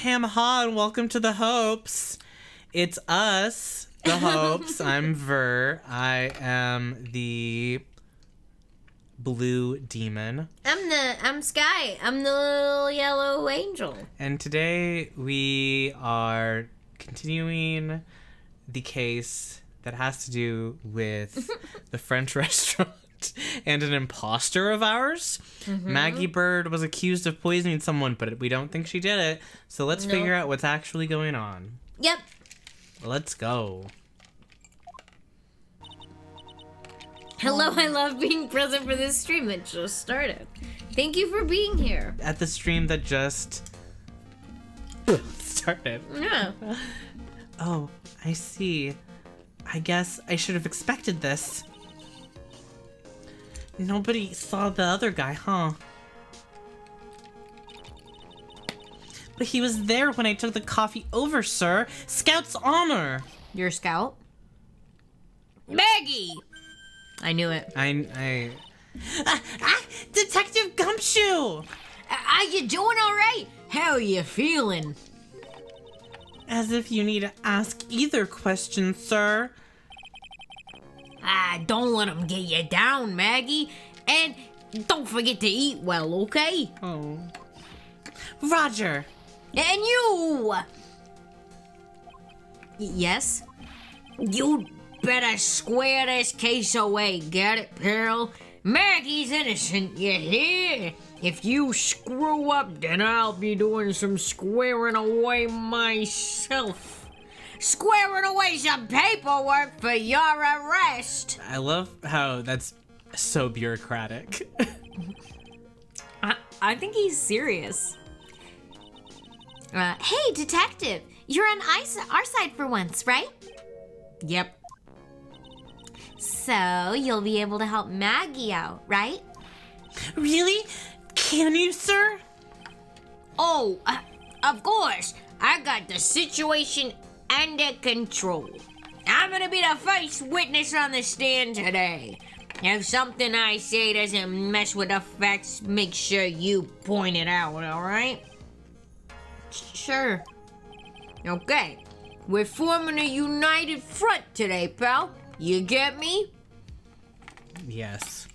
Ham-ha, and welcome to the Hopes. It's us, the Hopes. I'm Ver. I am the blue demon. I'm Sky. I'm the little yellow angel. And today we are continuing the case that has to do with the French restaurant and an imposter of ours. Mm-hmm. Maggie Bird was accused of poisoning someone, but we don't think she did it. So let's figure out what's actually going on. Yep. Let's go. Hello, I love being present for this stream that just started. Thank you for being here. At the stream that just started. Yeah. Oh, I see. I guess I should have expected this. Nobody saw the other guy, huh? But he was there when I took the coffee over, sir. Scout's honor. You're a scout? Maggie! I knew it. Detective Gumshoe! Are you doing all right? How are you feeling? As if you need to ask either question, sir. Don't let him get you down, Maggie. And don't forget to eat well, okay? Oh. Roger. And you! Yes? You better square this case away, get it, pal? Maggie's innocent, you hear? If you screw up, then I'll be doing some squaring away myself. Squaring away some paperwork for your arrest. I love how that's so bureaucratic. I think he's serious. Hey, detective. You're on our side for once, right? Yep. So, you'll be able to help Maggie out, right? Really? Can you, sir? Oh, of course. I got the situation under control. I'm gonna be the first witness on the stand today. If something I say doesn't mess with the facts, make sure you point it out, alright? Sure. Okay. We're forming a united front today, pal. You get me? Yes.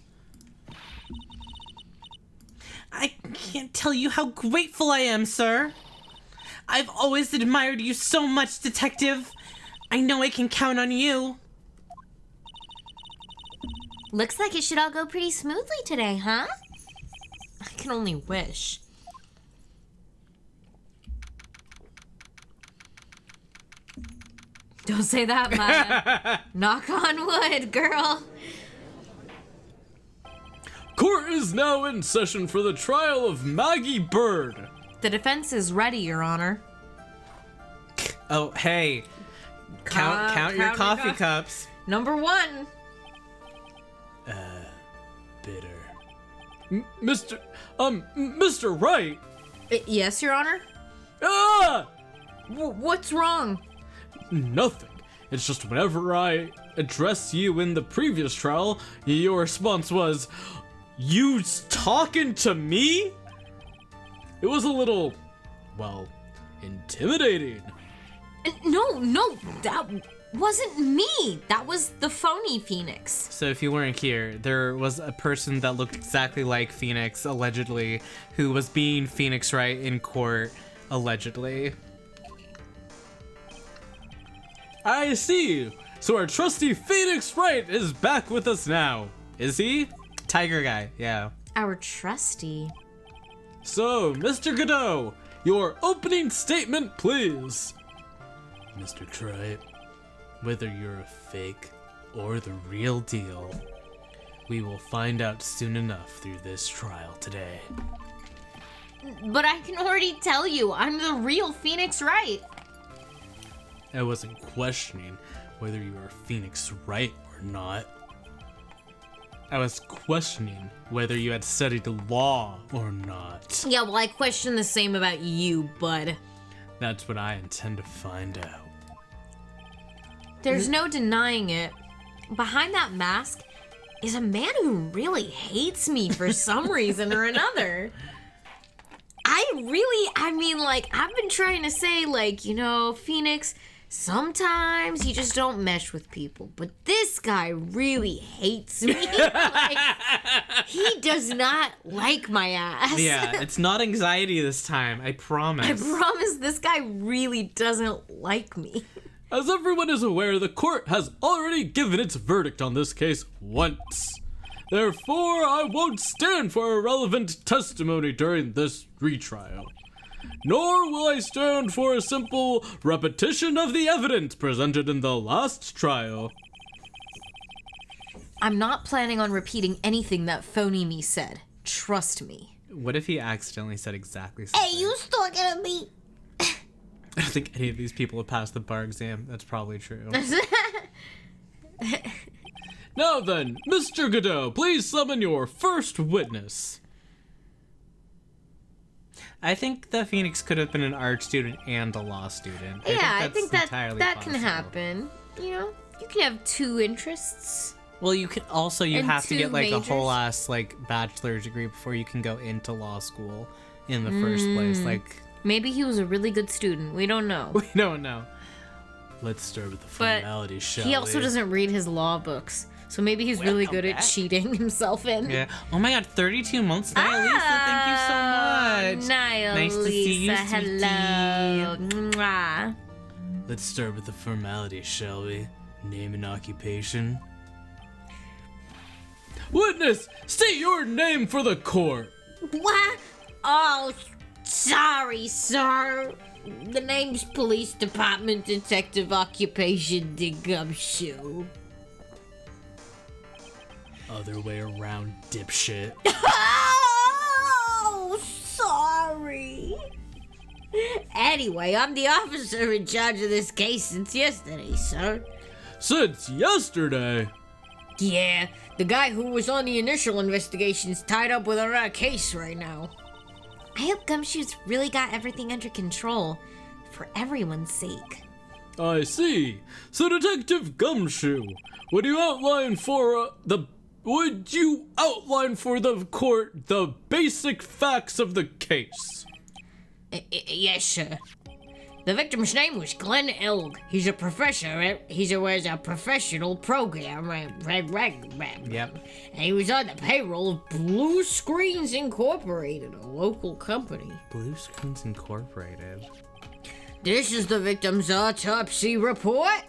I can't tell you how grateful I am, sir. I've always admired you so much, Detective. I know I can count on you. Looks like it should all go pretty smoothly today, huh? I can only wish. Don't say that, Maya. Knock on wood, girl. Court is now in session for the trial of Maggie Bird. The defense is ready, Your Honor. Oh, hey. Count your coffee cups. Number 1. Bitter. Mr. Wright. Yes, Your Honor? Ah! What's wrong? Nothing. It's just whenever I addressed you in the previous trial, your response was, "You talking to me?" It was a little, well, intimidating. No, that wasn't me. That was the phony Phoenix. So if you weren't here, there was a person that looked exactly like Phoenix, allegedly, who was being Phoenix Wright in court, allegedly. I see. So our trusty Phoenix Wright is back with us now. Is he? Tiger guy, yeah. Our trusty. So, Mr. Godot, your opening statement, please. Mr. Wright, whether you're a fake or the real deal, we will find out soon enough through this trial today. But I can already tell you, I'm the real Phoenix Wright. I wasn't questioning whether you were Phoenix Wright or not. I was questioning whether you had studied law or not. Yeah, well, I question the same about you, bud. That's what I intend to find out. There's no denying it. Behind that mask is a man who really hates me for some reason or another. I've been trying to say, Phoenix, sometimes you just don't mesh with people. But this guy really hates me. He does not like my ass. Yeah, it's not anxiety this time, I promise. I promise this guy really doesn't like me. As everyone is aware, the court has already given its verdict on this case once. Therefore, I won't stand for irrelevant testimony during this retrial. Nor will I stand for a simple repetition of the evidence presented in the last trial. I'm not planning on repeating anything that phony me said. Trust me. What if he accidentally said exactly something? Hey, you talking to me? I don't think any of these people have passed the bar exam. That's probably true. Now then, Mr. Godot, please summon your first witness. I think that Phoenix could have been an art student and a law student. I think that's that entirely can possible. happen. You can have two interests. Well, you could also, you And have to two get like majors. a whole ass like bachelor's degree before you can go into law school in the first place. Like, Maybe he was a really good student. We don't know. we don't know. Let's start with the But formalities, shall he also we? doesn't read his law books. So maybe he's really good at cheating himself in. Yeah. Oh my god, 32 months, Nialisa, thank you so much. Nice to see you, hello. sweetie. Mwah. Let's start with the formalities, shall we? Name and occupation. Witness, state your name for the court. What? Oh, sorry, sir. The name's Police Department Detective Occupation Gumshoe. Other way around, dipshit. Oh, sorry. Anyway, I'm the officer in charge of this case since yesterday, sir. Since yesterday. Yeah, the guy who was on the initial investigation's tied up with our case right now. I hope Gumshoe's really got everything under control for everyone's sake. I see. So, Detective Gumshoe, would you outline for the court the basic facts of the case? Yes, sir. The victim's name was Glenn Elg. He's a professor. He was a professional programmer. Yep. And he was on the payroll of Blue Screens Incorporated, a local company. Blue Screens Incorporated. This is the victim's autopsy report.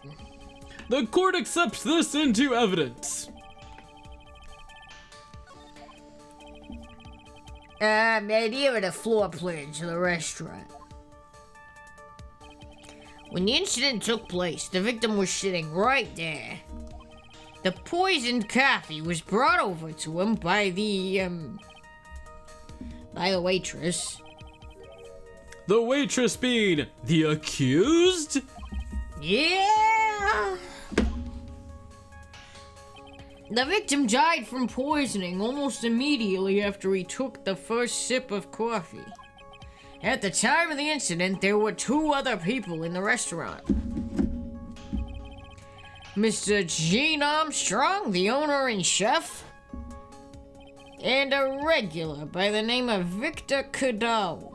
The court accepts this into evidence. And here are the floor plans of the restaurant. When the incident took place, the victim was sitting right there. The poisoned coffee was brought over to him by the waitress. The waitress being the accused? Yeah! The victim died from poisoning almost immediately after he took the first sip of coffee. At the time of the incident, there were two other people in the restaurant. Mr. Gene Armstrong, the owner and chef, and a regular by the name of Victor Godot.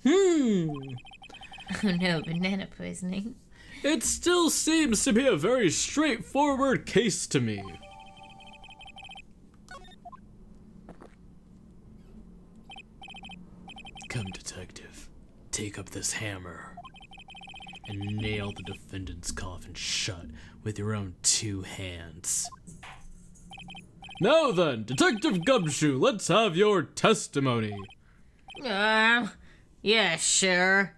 Oh no, banana poisoning. It still seems to be a very straightforward case to me. Come, detective. Take up this hammer and nail the defendant's coffin shut with your own two hands. Now then, Detective Gumshoe, let's have your testimony. Yeah, sure.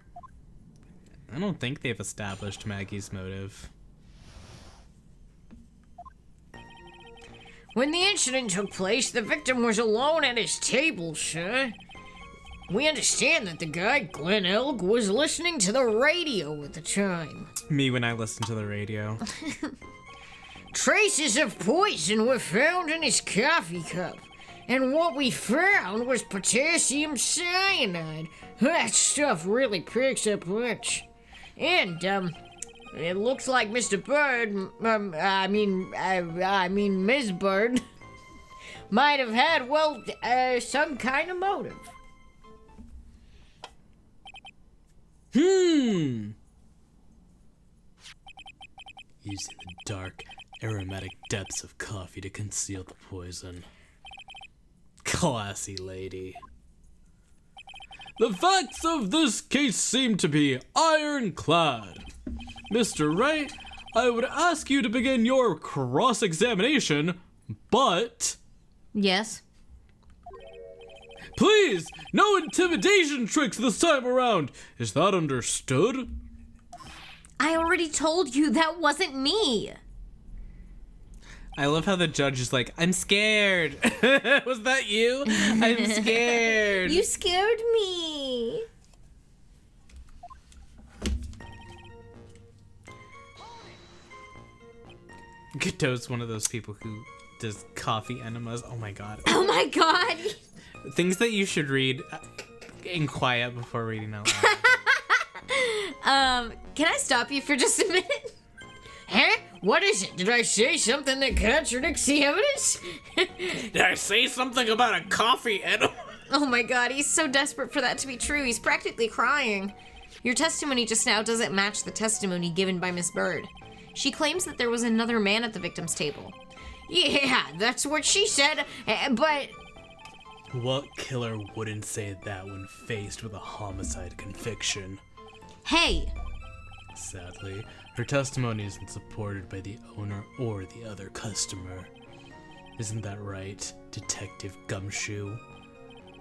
I don't think they've established Maggie's motive. When the incident took place, the victim was alone at his table, sir. We understand that the guy, Glenn Elg, was listening to the radio at the time. Me when I listen to the radio. Traces of poison were found in his coffee cup, and what we found was potassium cyanide. That stuff really picks a punch. And, it looks like Mr. Bird, Ms. Bird, might have had, well, some kind of motive. Using the dark, aromatic depths of coffee to conceal the poison. Classy lady. The facts of this case seem to be ironclad. Mr. Wright, I would ask you to begin your cross-examination, but... Yes? Please, no intimidation tricks this time around. Is that understood? I already told you that wasn't me. I love how the judge is like, I'm scared. Was that you? I'm scared. You scared me. Godot's one of those people who does coffee enemas. Oh my god. Oh my god. Things that you should read in quiet before reading out loud. Can I stop you for just a minute? Huh? What is it? Did I say something that contradicts the evidence? Did I say something about a coffee enema? Oh my god, he's so desperate for that to be true. He's practically crying. Your testimony just now doesn't match the testimony given by Miss Bird. She claims that there was another man at the victim's table. Yeah, that's what she said, but... What killer wouldn't say that when faced with a homicide conviction? Hey! Sadly, her testimony isn't supported by the owner or the other customer. Isn't that right, Detective Gumshoe?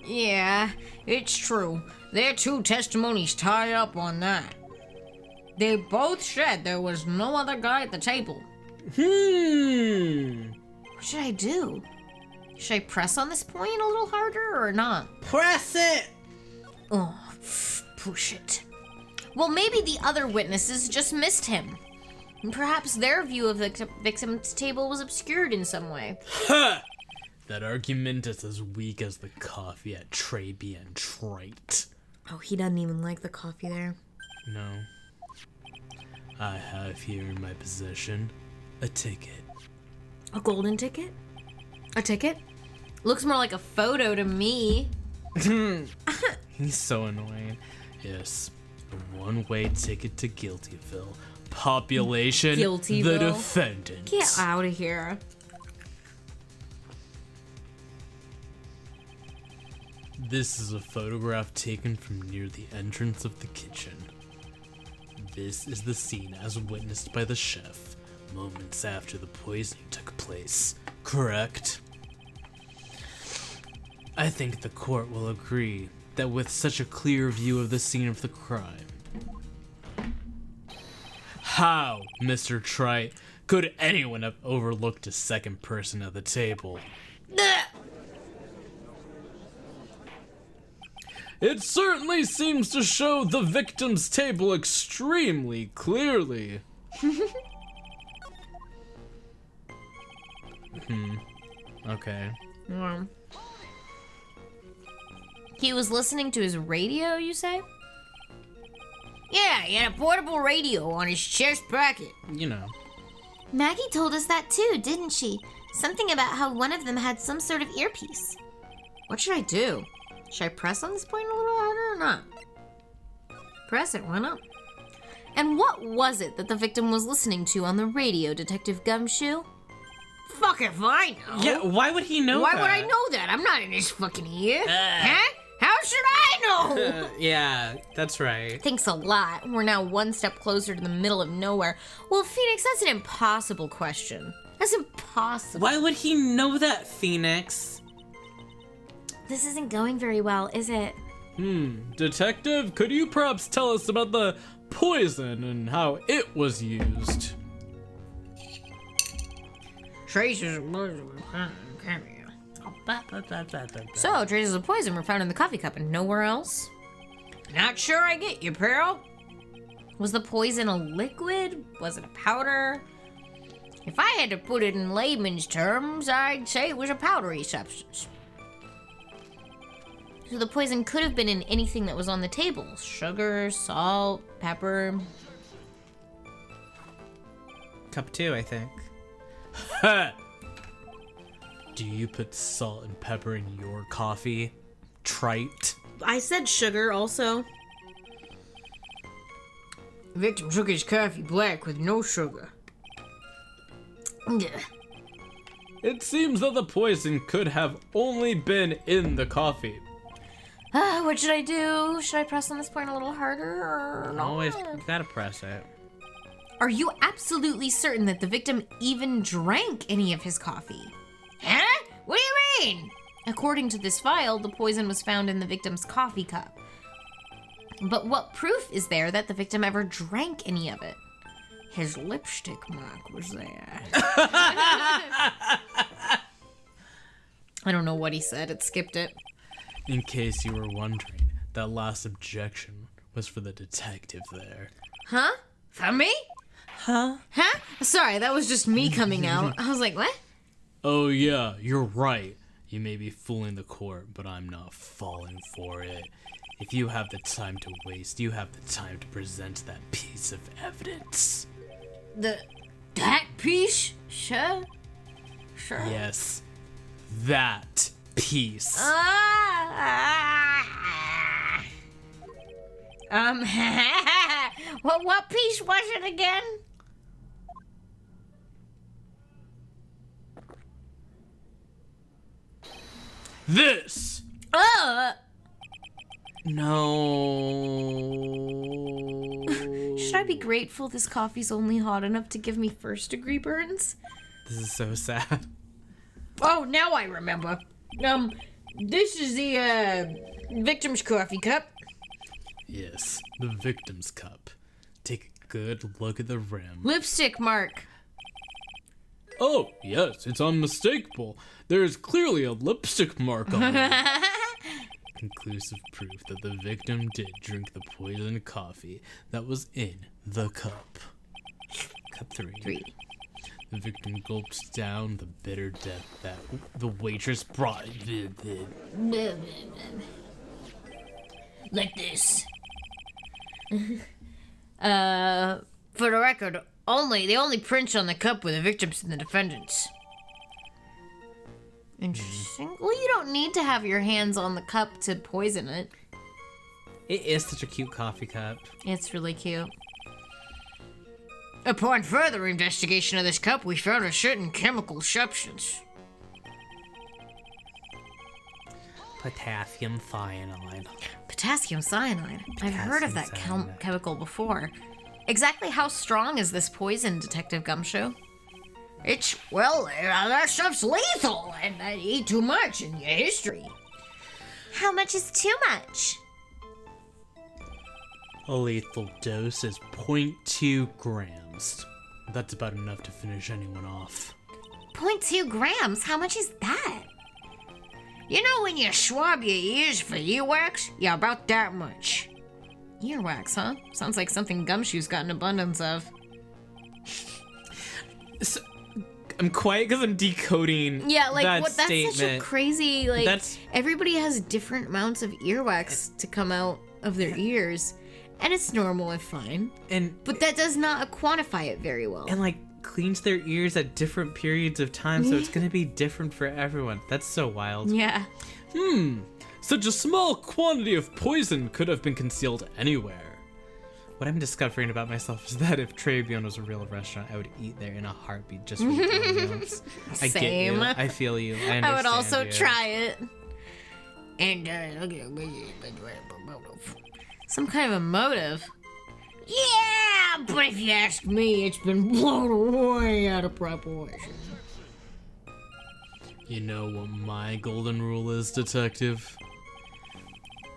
Yeah, it's true. Their two testimonies tie up on that. They both said there was no other guy at the table. What should I do? Should I press on this point a little harder or not? Press it! Oh, push it. Well, maybe the other witnesses just missed him. And perhaps their view of the victim's table was obscured in some way. Ha! That argument is as weak as the coffee at Tribulations. Oh, he doesn't even like the coffee there. No. I have here in my possession a ticket. A golden ticket? A ticket? Looks more like a photo to me. He's so annoying. Yes, a one-way ticket to Guiltyville. Population, Guiltyville? the defendant. Get out of here. This is a photograph taken from near the entrance of the kitchen. This is the scene as witnessed by the chef, moments after the poisoning took place. Correct? I think the court will agree that with such a clear view of the scene of the crime. How, Mr. Wright, could anyone have overlooked a second person at the table? It certainly seems to show the victim's table extremely clearly. Okay. He was listening to his radio, you say? Yeah, he had a portable radio on his chest pocket. You know. Maggie told us that too, didn't she? Something about how one of them had some sort of earpiece. What should I do? Should I press on this point a little harder or not? Press it, why not? And what was it that the victim was listening to on the radio, Detective Gumshoe? Fuck if I know. Yeah, why would he know Why that? would I know that? I'm not in his fucking ear. Huh? How should I know? Yeah, that's right. Thanks a lot. We're now one step closer to the middle of nowhere. Well, Phoenix, that's an impossible question. That's impossible. Why would he know that, Phoenix? This isn't going very well, is it? Detective, could you perhaps tell us about the poison and how it was used? Traces of So, traces of poison were found in the coffee cup and nowhere else? Not sure I get you, Pearl. Was the poison a liquid? Was it a powder? If I had to put it in layman's terms, I'd say it was a powdery substance. So the poison could have been in anything that was on the table. Sugar, salt, pepper. Cup 2, I think. Ha! Do you put salt and pepper in your coffee? Trite. I said sugar also. Victim took his coffee black with no sugar. Ugh. It seems that the poison could have only been in the coffee. What should I do? Should I press on this point a little harder or not? Always, you gotta press it. Are you absolutely certain that the victim even drank any of his coffee? Huh? What do you mean? According to this file, the poison was found in the victim's coffee cup. But what proof is there that the victim ever drank any of it? His lipstick mark was there. I don't know what he said. It skipped it. In case you were wondering, that last objection was for the detective there. Huh? For me? Huh? Sorry, that was just me coming out. I was like, what? Oh yeah, you're right. You may be fooling the court, but I'm not falling for it. If you have the time to waste, you have the time to present that piece of evidence. That piece? Sure. Yes, that piece. What piece was it again? This! No. Should I be grateful this coffee's only hot enough to give me first-degree burns? This is so sad. Oh, now I remember. This is the, victim's coffee cup. Yes, the victim's cup. Take a good look at the rim. Lipstick mark. Oh, yes, it's unmistakable. There is clearly a lipstick mark on it. Conclusive proof that the victim did drink the poisoned coffee that was in the cup. Cup 3. The victim gulped down the bitter death that the waitress brought. Like this. For the record, the only prints on the cup were the victims and the defendants. Interesting. Well, you don't need to have your hands on the cup to poison it. It is such a cute coffee cup. It's really cute. Upon further investigation of this cup, we found a certain chemical substance. Potassium cyanide. Potassium cyanide. I've heard of that cyanide. chemical before. Exactly how strong is this poison, Detective Gumshoe? That stuff's lethal, and I eat too much in your history. How much is too much? A lethal dose is 0.2 grams. That's about enough to finish anyone off. 0.2 grams? How much is that? You know when you swab your ears for earwax? Yeah, about that much. Earwax, huh? Sounds like something Gumshoe's got an abundance of. So, I'm quiet because I'm decoding that that's statement. such a crazy, That's- everybody has different amounts of earwax to come out of their ears, and it's normal and fine. But that does not quantify it very well. And like cleans their ears at different periods of time, so it's gonna be different for everyone. That's so wild. Yeah. Such a small quantity of poison could have been concealed anywhere. What I'm discovering about myself is that if Tribune was a real restaurant, I would eat there in a heartbeat just for the ambiance. I get you. Same. I feel you. I understand I would also you. try it. And, Some kind of a motive. yeah, but if you ask me, it's been blown way out of proportion. You know what my golden rule is, Detective?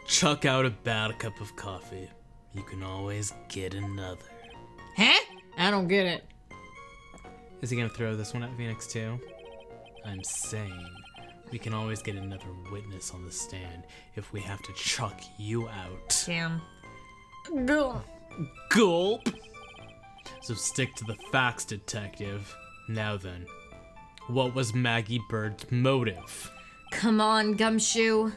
Chuck out a bad cup of coffee. You can always get another. Huh? I don't get it. Is he gonna throw this one at Phoenix too? I'm saying we can always get another witness on the stand if we have to chuck you out. Damn. Gulp! So stick to the facts, Detective. Now then, what was Maggie Bird's motive? Come on, Gumshoe.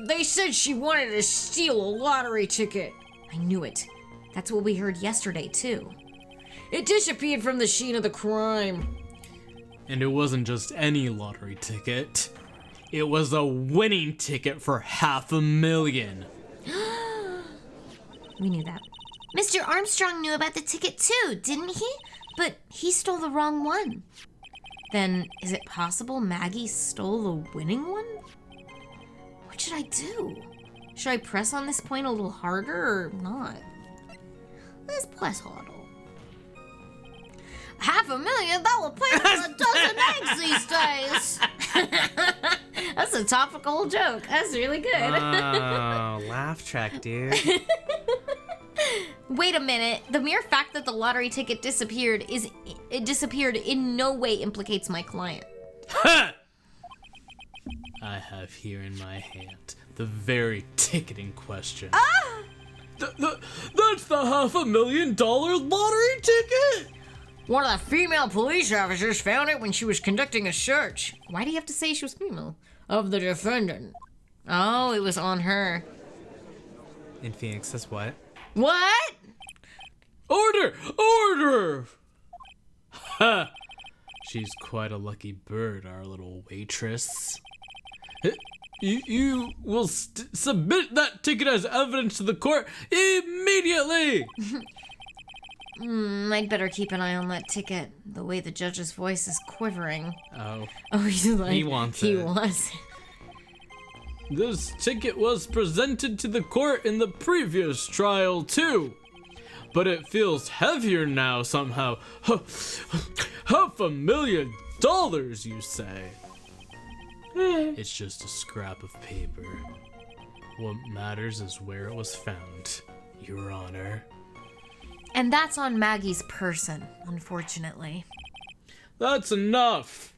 They said she wanted to steal a lottery ticket. I knew it. That's what we heard yesterday, too. It disappeared from the scene of the crime. And it wasn't just any lottery ticket. It was a winning ticket for $500,000. We knew that. Mr. Armstrong knew about the ticket too, didn't he? But he stole the wrong one. Then, is it possible Maggie stole the winning one? What should I do? Should I press on this point a little harder or not? Let's press harder. $500,000, that will pay for a dozen eggs these days. That's a topical joke. That's really good. Oh, laugh track, dude. Wait a minute. The mere fact that the lottery ticket disappeared in no way implicates my client. Ha! I have here in my hand the very ticket in question. Ah! That's the $500,000 lottery ticket? One of the female police officers found it when she was conducting a search Why do you have to say she was female? of the defendant. Oh, it was on her. And Phoenix says what? What? Order! Order! Ha! She's quite a lucky bird, our little waitress. You will submit that ticket as evidence to the court immediately! I'd better keep an eye on that ticket. The way the judge's voice is quivering. Oh, Oh, he's like, he wants he it. wants it. This ticket was presented to the court in the previous trial, too. But it feels heavier now somehow. $500,000, you say? It's just a scrap of paper. What matters is where it was found, Your Honor. And that's on Maggie's person, unfortunately. That's enough.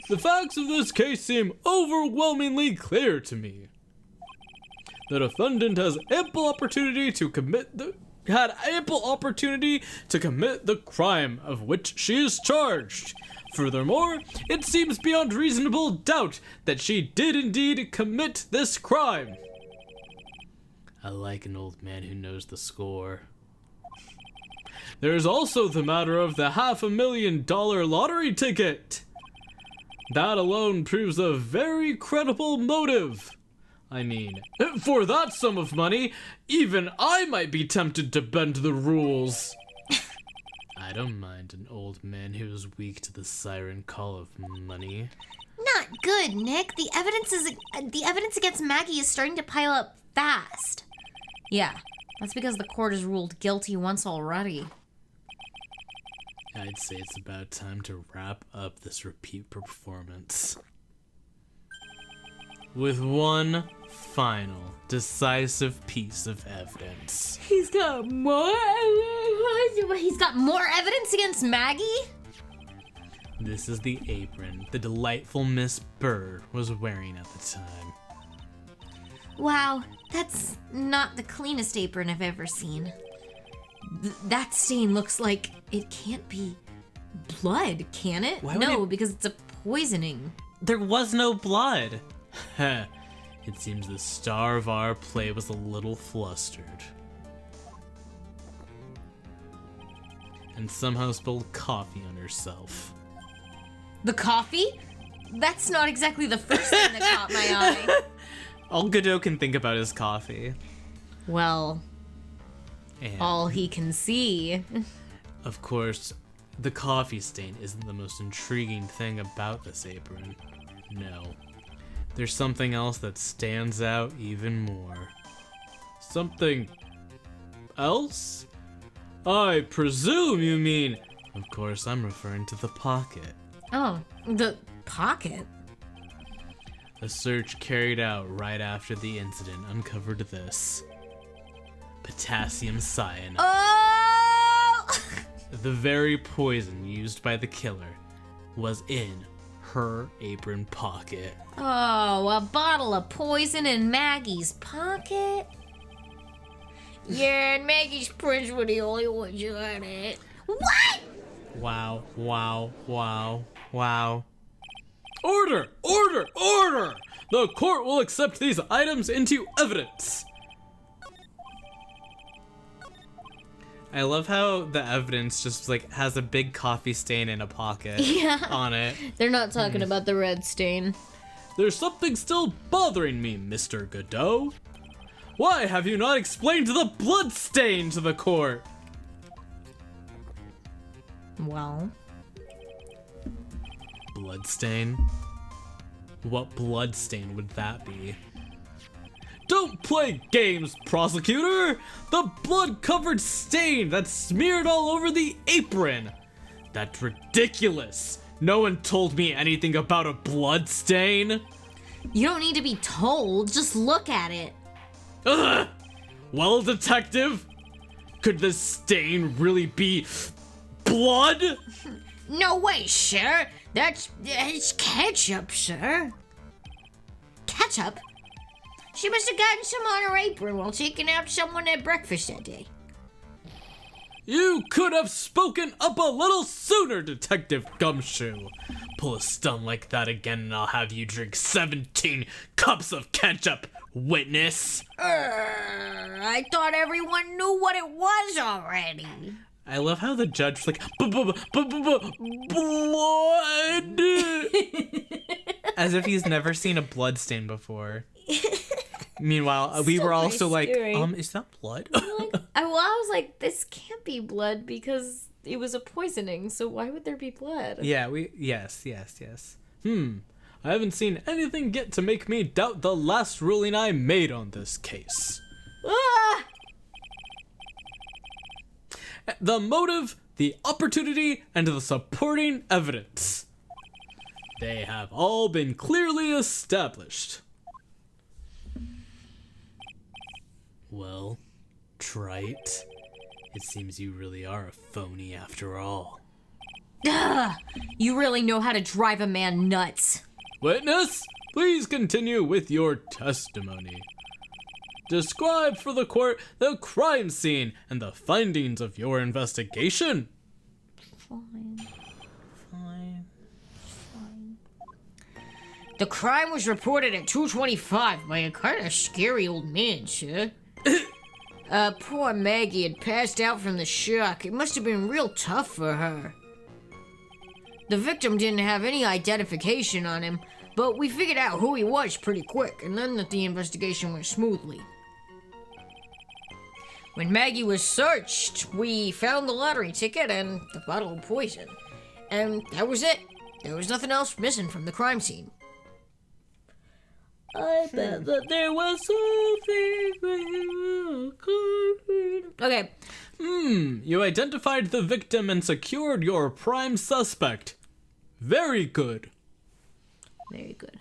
The facts of this case seem overwhelmingly clear to me. The defendant has ample opportunity to commit the crime of which she is charged. Furthermore, it seems beyond reasonable doubt that she did indeed commit this crime. I like an old man who knows the score. There is also the matter of the $500,000 lottery ticket. That alone proves a very credible motive. I mean, for that sum of money, even I might be tempted to bend the rules. I don't mind an old man who is weak to the siren call of money. Not good, Nick. The evidence against Maggie is starting to pile up fast. Yeah, that's because the court has ruled guilty once already. I'd say it's about time to wrap up this repeat performance with one final decisive piece of evidence. He's got more evidence? He's got more evidence against Maggie? This is the apron the delightful Miss Bird was wearing at the time. Wow, that's not the cleanest apron I've ever seen. That stain looks like it can't be blood, can it? Why would No, it- because it's a poisoning. There was no blood. Heh, it seems the star of our play was a little flustered. And somehow spilled coffee on herself. The coffee? That's not exactly the first thing that caught my eye. All Godot can think about is coffee. Well, And all he can see. Of course, the coffee stain isn't the most intriguing thing about this apron. No. There's something else that stands out even more. Something else? I presume you mean... Of course, I'm referring to the pocket. Oh, the pocket? A search carried out right after the incident uncovered this. Potassium cyanide. Oh! The very poison used by the killer was in her apron pocket. Oh, a bottle of poison in Maggie's pocket? Yeah, and Maggie's prints were the only ones who had it. What? wow, wow, wow, wow. Order! Order! Order! The court will accept these items into evidence. I love how the evidence just like has a big coffee stain in a pocket on it. They're not talking about the red stain. There's something still bothering me, Mr. Godot. Why have you not explained the blood stain to the court? Well, Bloodstain? What bloodstain would that be? Don't play games, prosecutor! The blood-covered stain that's smeared all over the apron! That's ridiculous! No one told me anything about a blood stain! you don't need to be told. Just look at it. Ugh! Well, detective, could this stain really be blood? No way, sir. It's ketchup, sir. Ketchup? She must have gotten some on her apron while taking out someone at breakfast that day. You could have spoken up a little sooner, Detective Gumshoe. Pull a stunt like that again and I'll have you drink 17 cups of ketchup, witness. I thought everyone knew what it was already. I love how the judge was like, Blood! as if he's never seen a blood stain before. Meanwhile, we were also like, scary. is that blood? I was like, this can't be blood because it was a poisoning, so why would there be blood? Yeah, yes. I haven't seen anything yet to make me doubt the last ruling I made on this case. Ah! The motive, the opportunity, and the supporting evidence. They have all been clearly established. Well, Trite, it seems you really are a phony after all. Ugh, you really know how to drive a man nuts. Witness, please continue with your testimony. Describe for the court the crime scene and the findings of your investigation. Fine. The crime was reported at 2:25 by a kind of scary old man, sir. Poor Maggie had passed out from the shock. It must have been real tough for her. The victim didn't have any identification on him, but we figured out who he was pretty quick, and then the investigation went smoothly. When Maggie was searched, we found the lottery ticket and the bottle of poison. And that was it. There was nothing else missing from the crime scene. I bet that there was something. Okay. You identified the victim and secured your prime suspect. Very good. Very good.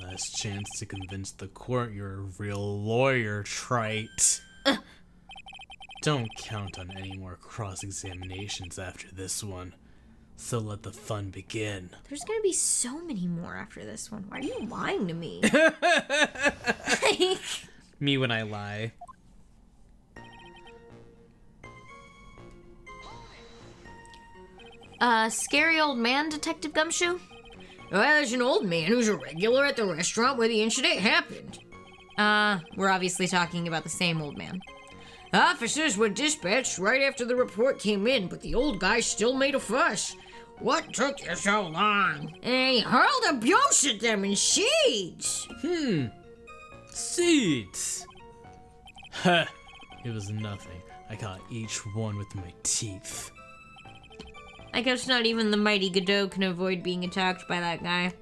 Last chance to convince the court you're a real lawyer, Trite. Don't count on any more cross-examinations after this one. So let the fun begin. There's gonna be so many more after this one. Why are you lying to me? Me when I lie. Scary old man, Detective Gumshoe? Well, there's an old man who's a regular at the restaurant where the incident happened. We're obviously talking about the same old man. Officers were dispatched right after the report came in, but the old guy still made a fuss. What took you so long? And he hurled abuse at them in seeds. Seeds! Huh. It was nothing. I caught each one with my teeth. I guess not even the mighty Godot can avoid being attacked by that guy.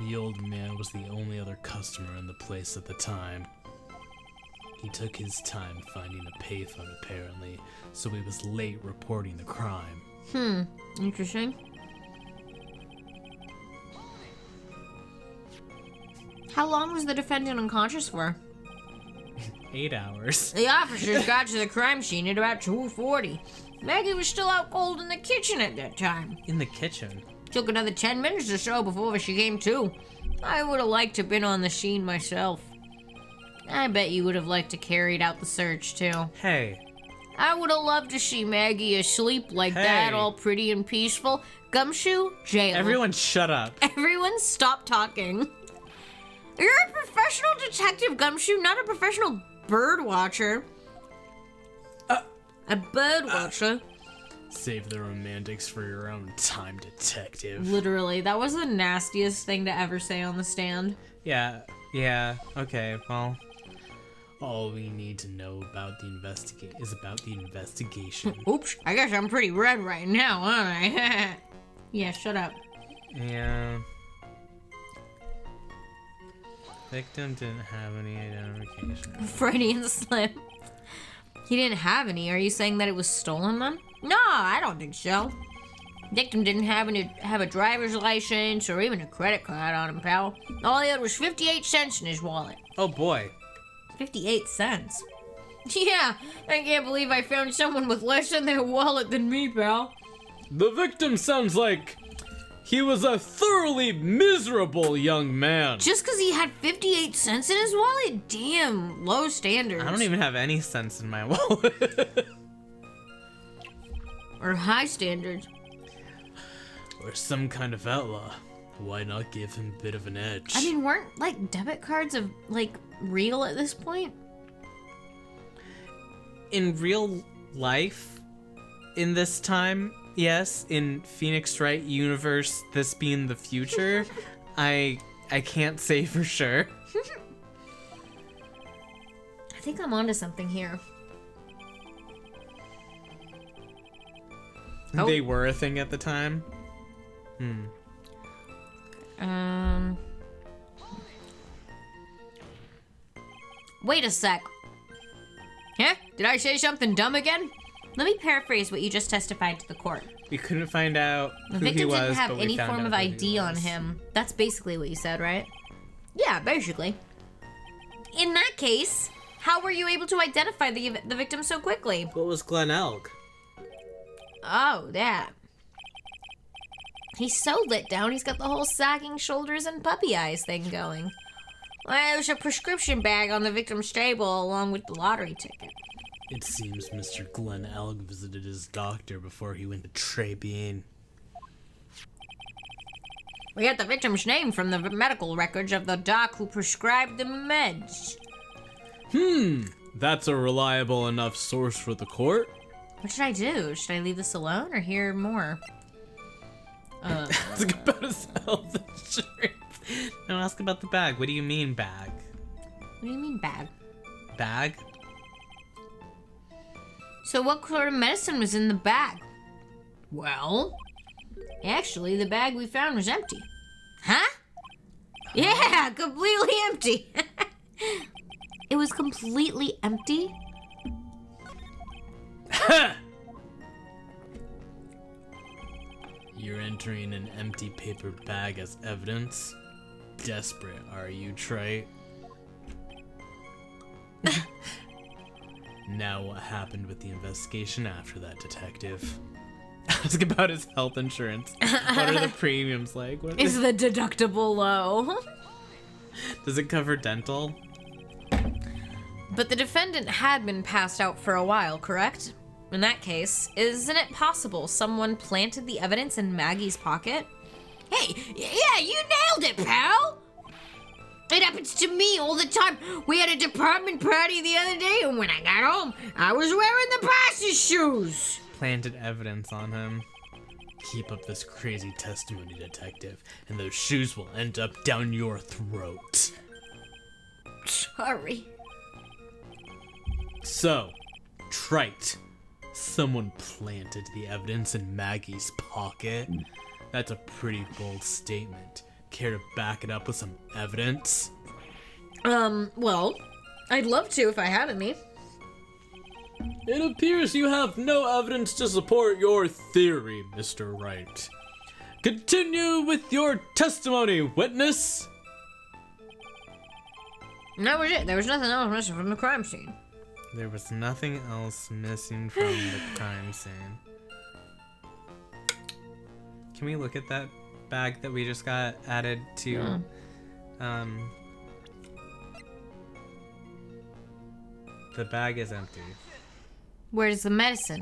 The old man was the only other customer in the place at the time. He took his time finding a payphone apparently, so he was late reporting the crime. Interesting. How long was the defendant unconscious for? 8 hours. The officers got to the crime scene at about 2:40. Maggie was still out cold in the kitchen at that time. In the kitchen. Took another 10 minutes or so before she came to. I would have liked to have been on the scene myself. I bet you would have liked to carried out the search too. Hey. I would have loved to see Maggie asleep like that, Hey. all pretty and peaceful. Gumshoe, jail. Everyone shut up. Everyone stop talking. You're a professional detective, Gumshoe, not a professional bird watcher. A bird watcher? Save the romantics for your own time, detective. Literally, that was the nastiest thing to ever say on the stand. Yeah, okay, well. All we need to know about the investigation. Oops, I guess I'm pretty red right now, aren't I? Yeah, shut up. Yeah. Victim didn't have any identification. Freudian slip. He didn't have any. Are you saying that it was stolen then? No, I don't think so. Victim didn't happen to have a driver's license or even a credit card on him, pal. All he had was 58 cents in his wallet. Oh boy. 58 cents? Yeah, I can't believe I found someone with less in their wallet than me, pal. The victim sounds like he was a thoroughly miserable young man. Just because he had 58 cents in his wallet? Damn, low standards. I don't even have any sense in my wallet. Or high standards. Or some kind of outlaw. Why not give him a bit of an edge? I mean, weren't, like, debit cards of, like, real at this point? In real life, in this time, yes, in Phoenix Wright universe, this being the future, I can't say for sure. I think I'm onto something here. Oh. They were a thing at the time. Wait a sec. Huh? Did I say something dumb again? Let me paraphrase what you just testified to the court. We couldn't find out The who he victim was, didn't have but we any found form out of who he ID on was. him. That's basically what you said, right? Yeah, basically. In that case, how were you able to identify the victim so quickly? What was Glen Elk? Oh, that. He's so lit down, he's got the whole sagging shoulders and puppy eyes thing going. Well, there's a prescription bag on the victim's table along with the lottery ticket. It seems Mr. Glen Elk visited his doctor before he went to Tribune. We got the victim's name from the medical records of the doc who prescribed the meds. That's a reliable enough source for the court. What should I do? Should I leave this alone or hear more? Ask about his health insurance. No, ask about the bag. What do you mean, bag? What do you mean bag? Bag? So what sort of medicine was in the bag? Well, actually, the bag we found was empty. Huh? Yeah, completely empty. It was completely empty? You're entering an empty paper bag as evidence? Desperate, are you, Trey? Now what happened with the investigation after that, detective? Ask about his health insurance. What are the premiums like? What Is the deductible low? Does it cover dental? But the defendant had been passed out for a while, correct? In that case, isn't it possible someone planted the evidence in Maggie's pocket? Hey, yeah, you nailed it, pal! It happens to me all the time. We had a department party the other day, and when I got home, I was wearing the boss's shoes. Planted evidence on him. Keep up this crazy testimony, detective, and those shoes will end up down your throat. Sorry. So, trite. Someone planted the evidence in Maggie's pocket? That's a pretty bold statement. Care to back it up with some evidence? Well, I'd love to if I had any. It appears you have no evidence to support your theory, Mr. Wright. Continue with your testimony, witness. And that was it. There was nothing else missing from the crime scene. There was nothing else missing from the crime scene. Can we look at that bag that we just got added to? The bag is empty. Where's the medicine?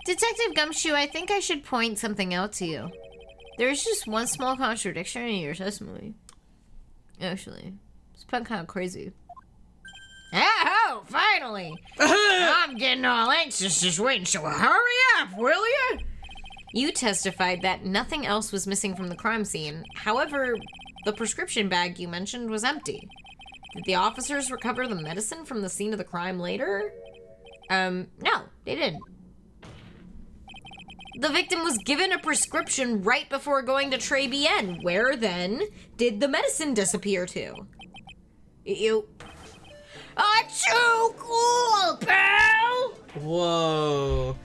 Detective Gumshoe, I think I should point something out to you. There's just one small contradiction in your testimony. Actually, it's been kind of crazy. Oh, Oh, finally! I'm getting all anxious just waiting, so hurry up, will you? You testified that nothing else was missing from the crime scene. However, the prescription bag you mentioned was empty. Did the officers recover the medicine from the scene of the crime later? No, they didn't. The victim was given a prescription right before going to Tribulations. Where then did the medicine disappear to? You... Too cool, pal! Whoa.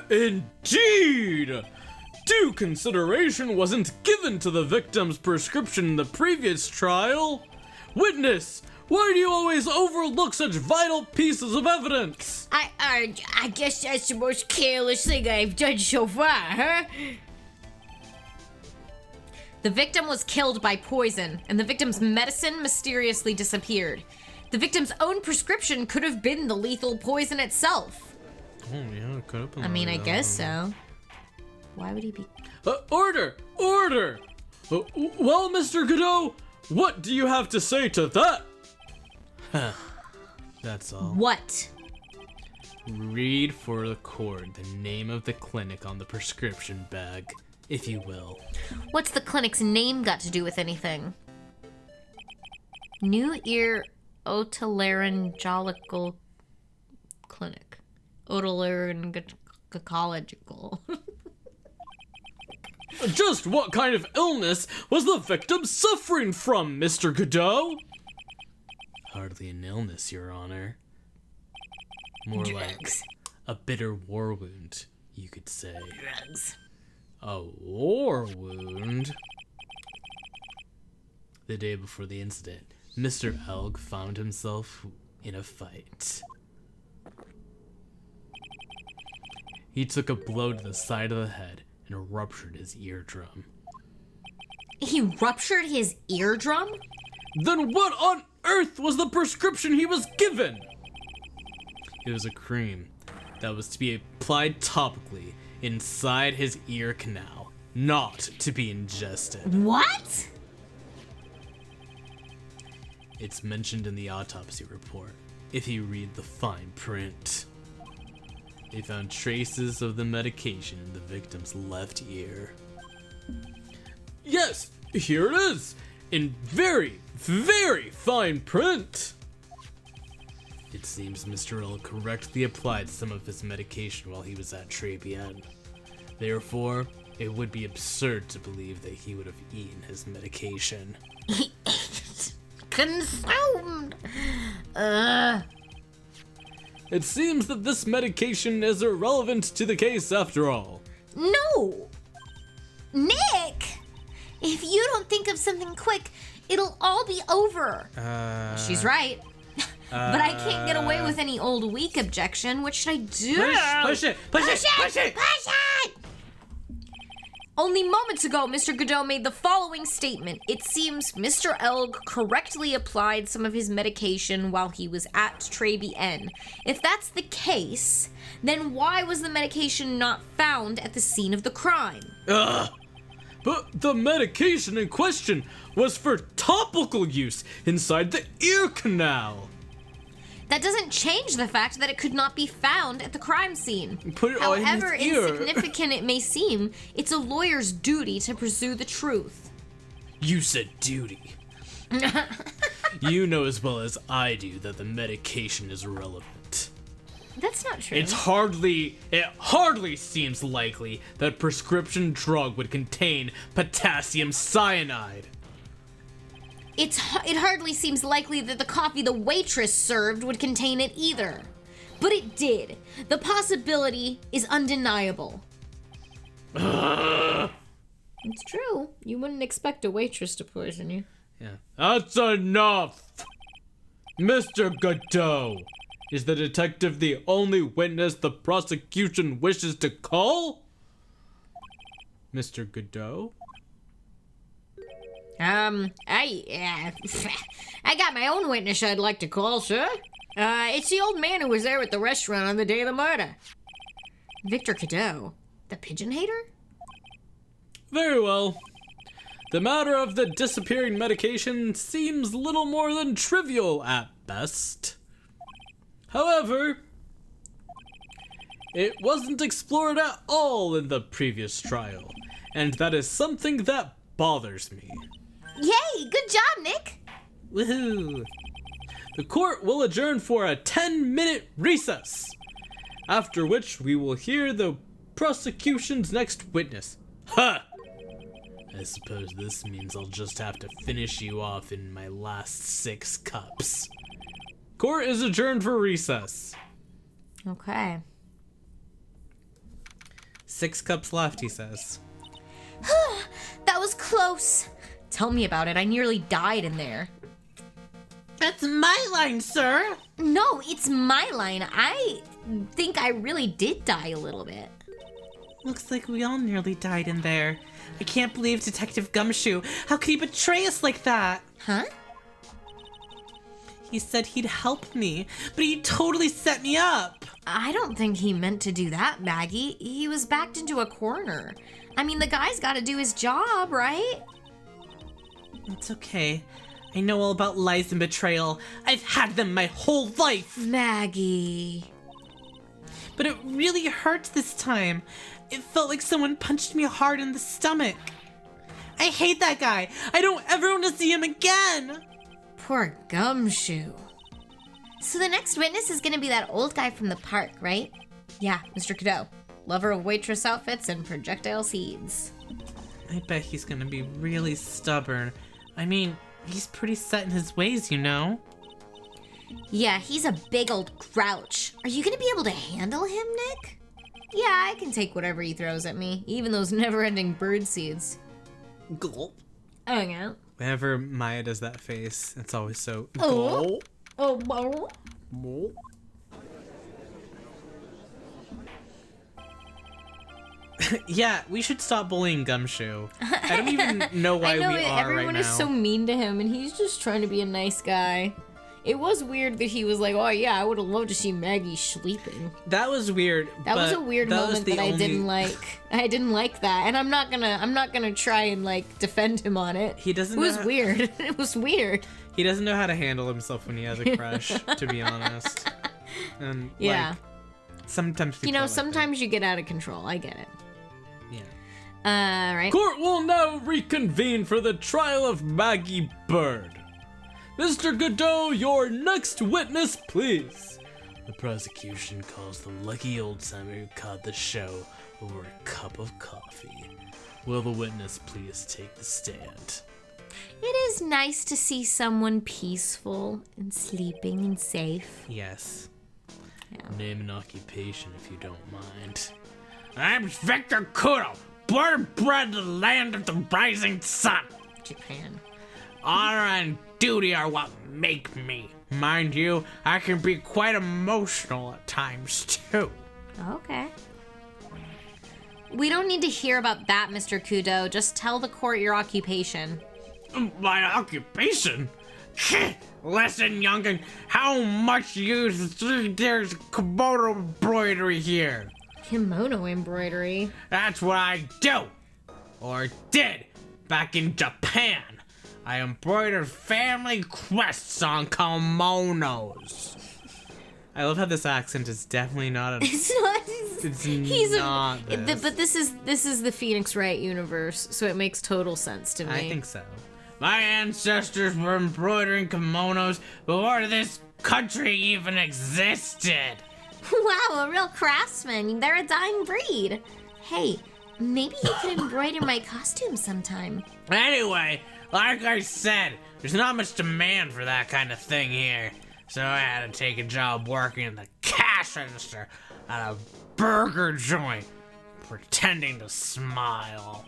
Indeed! Due consideration wasn't given to the victim's prescription in the previous trial. Witness, why do you always overlook such vital pieces of evidence? I guess that's the most careless thing I've done so far, huh? The victim was killed by poison, and the victim's medicine mysteriously disappeared. The victim's own prescription could have been the lethal poison itself. Oh, yeah, it could have been. I mean, I guess so. Why would he be... Order! Order! Well, Mr. Godot, what do you have to say to that? That's all. What? Read for the court the name of the clinic on the prescription bag, if you will. What's the clinic's name got to do with anything? New Ear Otolaryngological Clinic. Otolaryngological. Just what kind of illness was the victim suffering from, Mr. Godot? Hardly an illness, Your Honor. More like Drugs. a bitter war wound, you could say. Drugs. A war wound? The day before the incident, Mr. Elg found himself in a fight. He took a blow to the side of the head and ruptured his eardrum. He ruptured his eardrum? Then what on earth was the prescription he was given? It was a cream that was to be applied topically inside his ear canal, not to be ingested. What? It's mentioned in the autopsy report, if you read the fine print. They found traces of the medication in the victim's left ear. Yes, here it is, in very, very fine print. It seems Mr. L correctly applied some of his medication while he was at Tribulations. Therefore, it would be absurd to believe that he would have eaten his medication. Consumed! It seems that this medication is irrelevant to the case after all. No! Nick! If you don't think of something quick, it'll all be over. She's right. But I can't get away with any old weak objection. What should I do? Push it! Push it! Push it! Push it! Only moments ago, Mr. Godot made the following statement. It seems Mr. Elg correctly applied some of his medication while he was at Tribulations. If that's the case, then why was the medication not found at the scene of the crime? But the medication in question was for topical use inside the ear canal. That doesn't change the fact that it could not be found at the crime scene. Put it all in his However ear. insignificant it may seem, it's a lawyer's duty to pursue the truth. You said duty. You know as well as I do that the medication is relevant. That's not true. It hardly seems likely that prescription drug would contain potassium cyanide. It hardly seems likely that the coffee the waitress served would contain it either. But it did. The possibility is undeniable. It's true. You wouldn't expect a waitress to poison you. Yeah. That's enough! Mr. Godot, is the detective the only witness the prosecution wishes to call? Mr. Godot? I got my own witness I'd like to call, sir. It's the old man who was there at the restaurant on the day of the murder. Victor Godot, the pigeon hater? Very well. The matter of the disappearing medication seems little more than trivial at best. However, it wasn't explored at all in the previous trial, and that is something that bothers me. Yay! Good job, Nick! Woohoo! The court will adjourn for a 10-minute recess, after which we will hear the prosecution's next witness. Ha! I suppose this means I'll just have to finish you off in my last 6 cups. Court is adjourned for recess. Okay. 6 cups left, he says. That was close. Tell me about it. I nearly died in there. That's my line, sir! No, it's my line. I think I really did die a little bit. Looks like we all nearly died in there. I can't believe Detective Gumshoe. How could he betray us like that? Huh? He said he'd help me, but he totally set me up. I don't think he meant to do that, Maggie. He was backed into a corner. I mean, the guy's got to do his job, right? It's okay. I know all about lies and betrayal. I've had them my whole life. Maggie. But it really hurt this time. It felt like someone punched me hard in the stomach. I hate that guy. I don't ever want to see him again. Poor Gumshoe. So the next witness is gonna be that old guy from the park, right? Yeah, Mr. Godot. Lover of waitress outfits and projectile seeds. I bet he's gonna be really stubborn. I mean, he's pretty set in his ways, you know? Yeah, he's a big old grouch. Are you gonna be able to handle him, Nick? Yeah, I can take whatever he throws at me, even those never-ending bird seeds. Gulp. Oh, yeah. Whenever Maya does that face, it's always so Oh. Oh. Yeah, we should stop bullying Gumshoe. I don't even know why I know we are everyone right is now. so mean to him, and he's just trying to be a nice guy. It was weird that he was like, "Oh yeah, I would have loved to see Maggie sleeping." That was weird. That was a but weird that was moment the that I only- didn't like. I didn't like that, and I'm not gonna try and like defend him on it. He doesn't It was know how- weird. It was weird. He doesn't know how to handle himself when he has a crush, to be honest. And Yeah. like, sometimes people You know, are like that. sometimes you get out of control. I get it. Yeah. Right. Court will now reconvene for the trial of Maggie Bird. Mr. Godot, your next witness, please. The prosecution calls the lucky old-timer who caught the show over a cup of coffee. Will the witness please take the stand? It is nice to see someone peaceful and sleeping and safe. Yes. Name and occupation if you don't mind. I'm Victor Kudo, born and bred to the land of the rising sun. Japan. Honor and duty are what make me. Mind you, I can be quite emotional at times too. Okay. We don't need to hear about that, Mr. Kudo. Just tell the court your occupation. My occupation? Listen, youngin', how much there's kimono embroidery here? Kimono embroidery. That's what I do, or did, back in Japan. I embroidered family crests on kimonos. I love how this accent is definitely not a... It's not. It's He's not a. this. But this is the Phoenix Wright universe, so it makes total sense to me. I think so. My ancestors were embroidering kimonos before this country even existed. Wow, a real craftsman. They're a dying breed. Hey, maybe you could embroider my costume sometime. Anyway, like I said, there's not much demand for that kind of thing here. So I had to take a job working in the cash register at a burger joint, pretending to smile.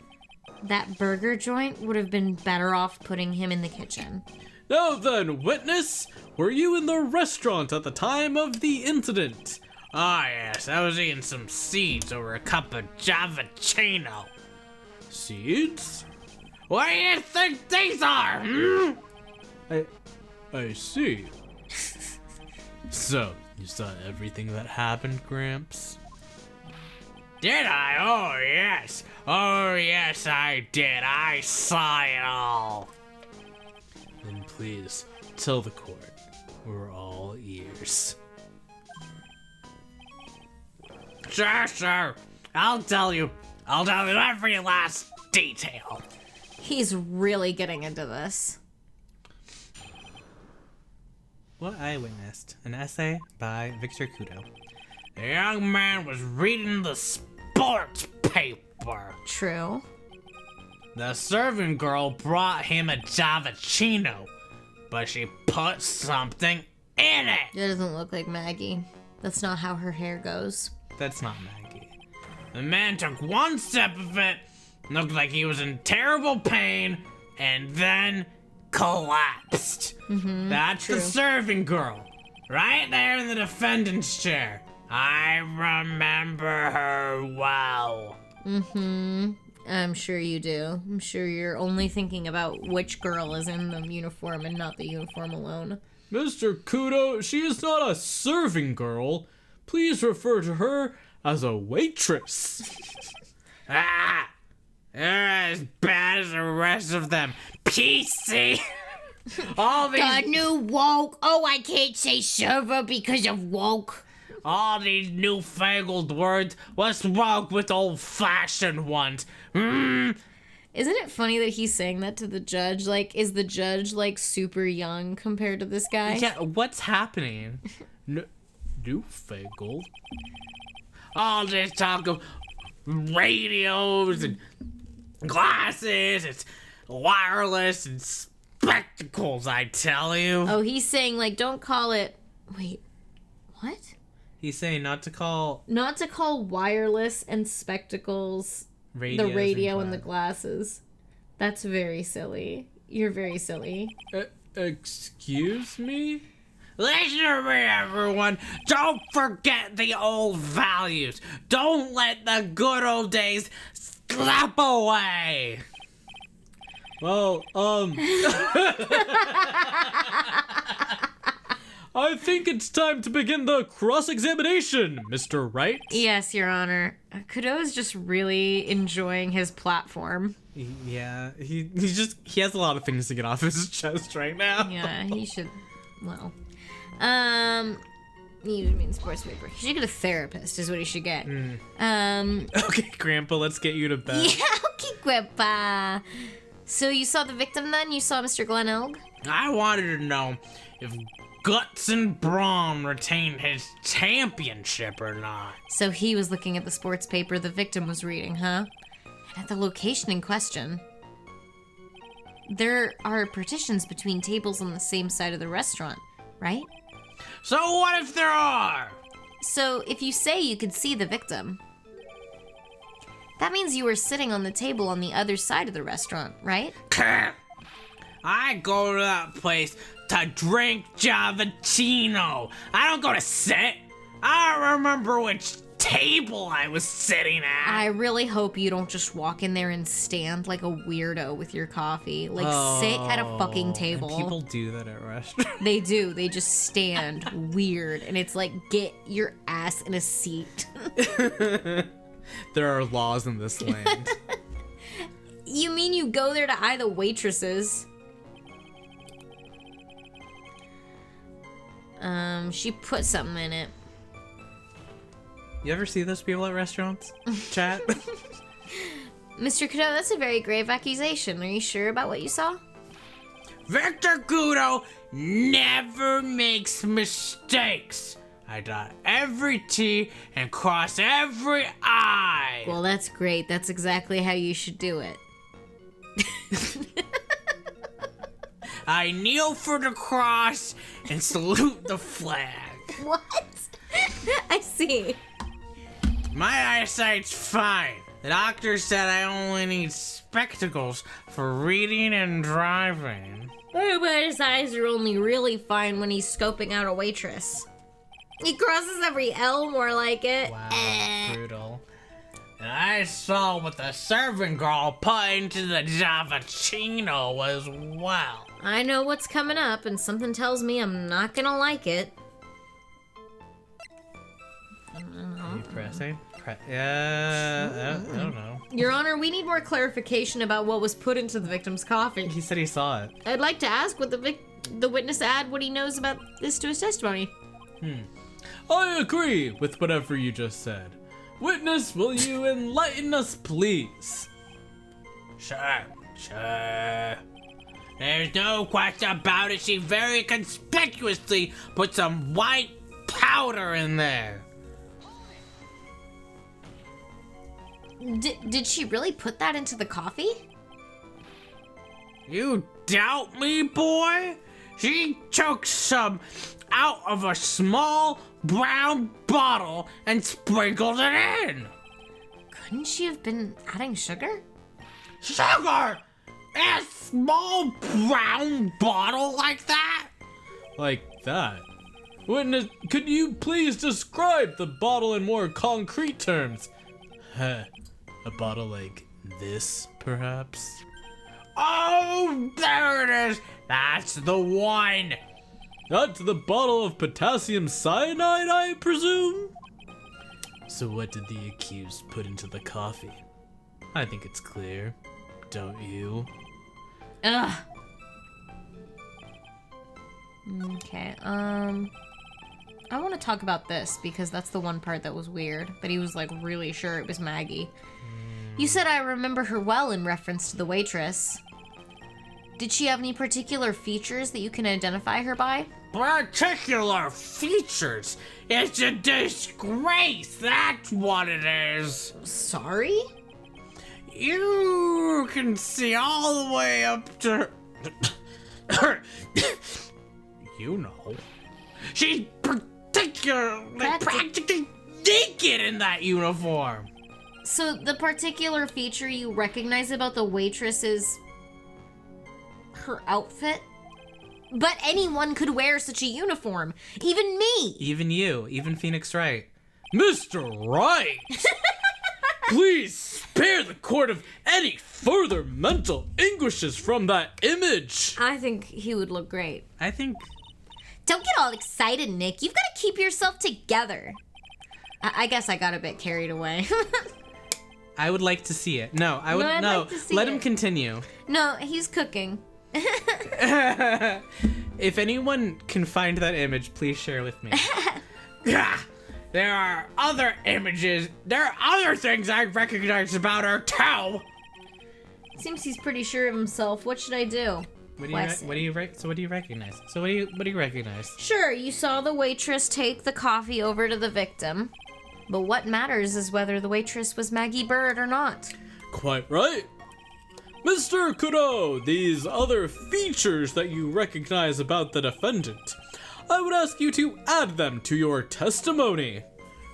That burger joint would have been better off putting him in the kitchen. Now then, witness, were you in the restaurant at the time of the incident? Ah, yes, I was eating some seeds over a cup of Javachino. Seeds? What do you think these are, hmm? I see. So, you saw everything that happened, Gramps? Did I? Oh, yes. Oh, yes, I did. I saw it all. Then please, tell the court. We're all ears. Sure. I'll tell you every last detail. He's really getting into this. What I witnessed. An essay by Victor Kudo. The young man was reading the sports paper. True. The serving girl brought him a Javachino, but she put something in it. It doesn't look like Maggie. That's not how her hair goes. That's not Maggie. The man took one sip of it, looked like he was in terrible pain, and then collapsed. That's true. the serving girl, right there in the defendant's chair. I remember her well. I'm sure you do. I'm sure you're only thinking about which girl is in the uniform and not the uniform alone. Mr. Kudo, she is not a serving girl. Please refer to her as a waitress. Ah! They're as bad as the rest of them. PC! All these The new woke. Oh, I can't say server because of woke. all these newfangled words. What's wrong with old-fashioned ones? Isn't it funny that he's saying that to the judge? Like, is the judge, like, super young compared to this guy? Yeah, what's happening? Newfangled? All this talk of radios and glasses, it's wireless and spectacles, I tell you. Oh, he's saying, like, don't call it... Wait, what? He's saying not to call Not to call wireless and spectacles radios the radio and the glasses. That's very silly. You're very silly. Excuse me? Listen to me, everyone. Don't forget the old values. Don't let the good old days slip away. Well, I think it's time to begin the cross-examination, Mr. Wright. Yes, Your Honor. Godot is just really enjoying his platform. Yeah, he has a lot of things to get off his chest right now. Yeah, he should. Well, you mean sports paper? He should get a therapist. Is what he should get. Okay, Grandpa, let's get you to bed. Yeah, okay, Grandpa. So you saw the victim then? You saw Mr. Glenn Elg? I wanted to know if Guts and Braun retained his championship or not. So he was looking at the sports paper the victim was reading, huh? And at the location in question, there are partitions between tables on the same side of the restaurant, right? So what if there are? So if you say you could see the victim, that means you were sitting on the table on the other side of the restaurant, right? I go to that place to drink Javachino. I don't go to sit. I don't remember which table I was sitting at. I really hope you don't just walk in there and stand like a weirdo with your coffee. Like, sit at a fucking table. And people do that at restaurants. They do. They just stand weird. And it's like, get your ass in a seat. There are laws in this land. You mean you go there to eye the waitresses? She put something in it. You ever see those people at restaurants? Chat? Mr. Godot, that's a very grave accusation. Are you sure about what you saw? Victor Godot never makes mistakes. I dot every T and cross every I. Well, that's great. That's exactly how you should do it. I kneel for the cross and salute the flag. What? I see. My eyesight's fine. The doctor said I only need spectacles for reading and driving. Oh, but his eyes are only really fine when he's scoping out a waitress. He crosses every L, more like it. Wow, brutal. And I saw what the serving girl put into the Javachino as well. I know what's coming up, and something tells me I'm not gonna like it. Are you pressing? Yeah, I don't know. Your Honor, we need more clarification about what was put into the victim's coffee. He said he saw it. I'd like to ask what the witness add what he knows about this to his testimony. I agree with whatever you just said. Witness, will you enlighten us, please? Sure. There's no question about it. She very conspicuously put some white powder in there. Did she really put that into the coffee? You doubt me, boy? She took some out of a small brown bottle and sprinkled it in. Couldn't she have been adding sugar? Sugar? In a small brown bottle like that? Like that? Witness, could you please describe the bottle in more concrete terms? A bottle like this, perhaps? Oh, there it is. That's the one. That's the bottle of potassium cyanide, I presume? So what did the accused put into the coffee? I think it's clear, don't you? Ugh. Okay, I want to talk about this because that's the one part that was weird, but he was like really sure it was Maggie. You said I remember her well in reference to the waitress. Did she have any particular features that you can identify her by? Particular features? It's a disgrace. That's what it is. Sorry? You can see all the way up to her. You know. She's practically naked in that uniform. So the particular feature you recognize about the waitress is her outfit? But anyone could wear such a uniform. Even me. Even you. Even Phoenix Wright. Mr. Wright! Please spare the court of any further mental anguishes from that image! I think he would look great. I think... Don't get all excited, Nick. You've got to keep yourself together. I guess I got a bit carried away. I would like to see it. No, I would... I'd No, like to see let him it. continue. No, he's cooking. If anyone can find that image, please share with me. There are other images. There are other things I recognize about her too. Seems he's pretty sure of himself. What should I do? What do Bless you recognize? So what do you recognize? Sure, you saw the waitress take the coffee over to the victim. But what matters is whether the waitress was Maggie Bird or not. Quite right. Mr. Godot, these other features that you recognize about the defendant, I would ask you to add them to your testimony.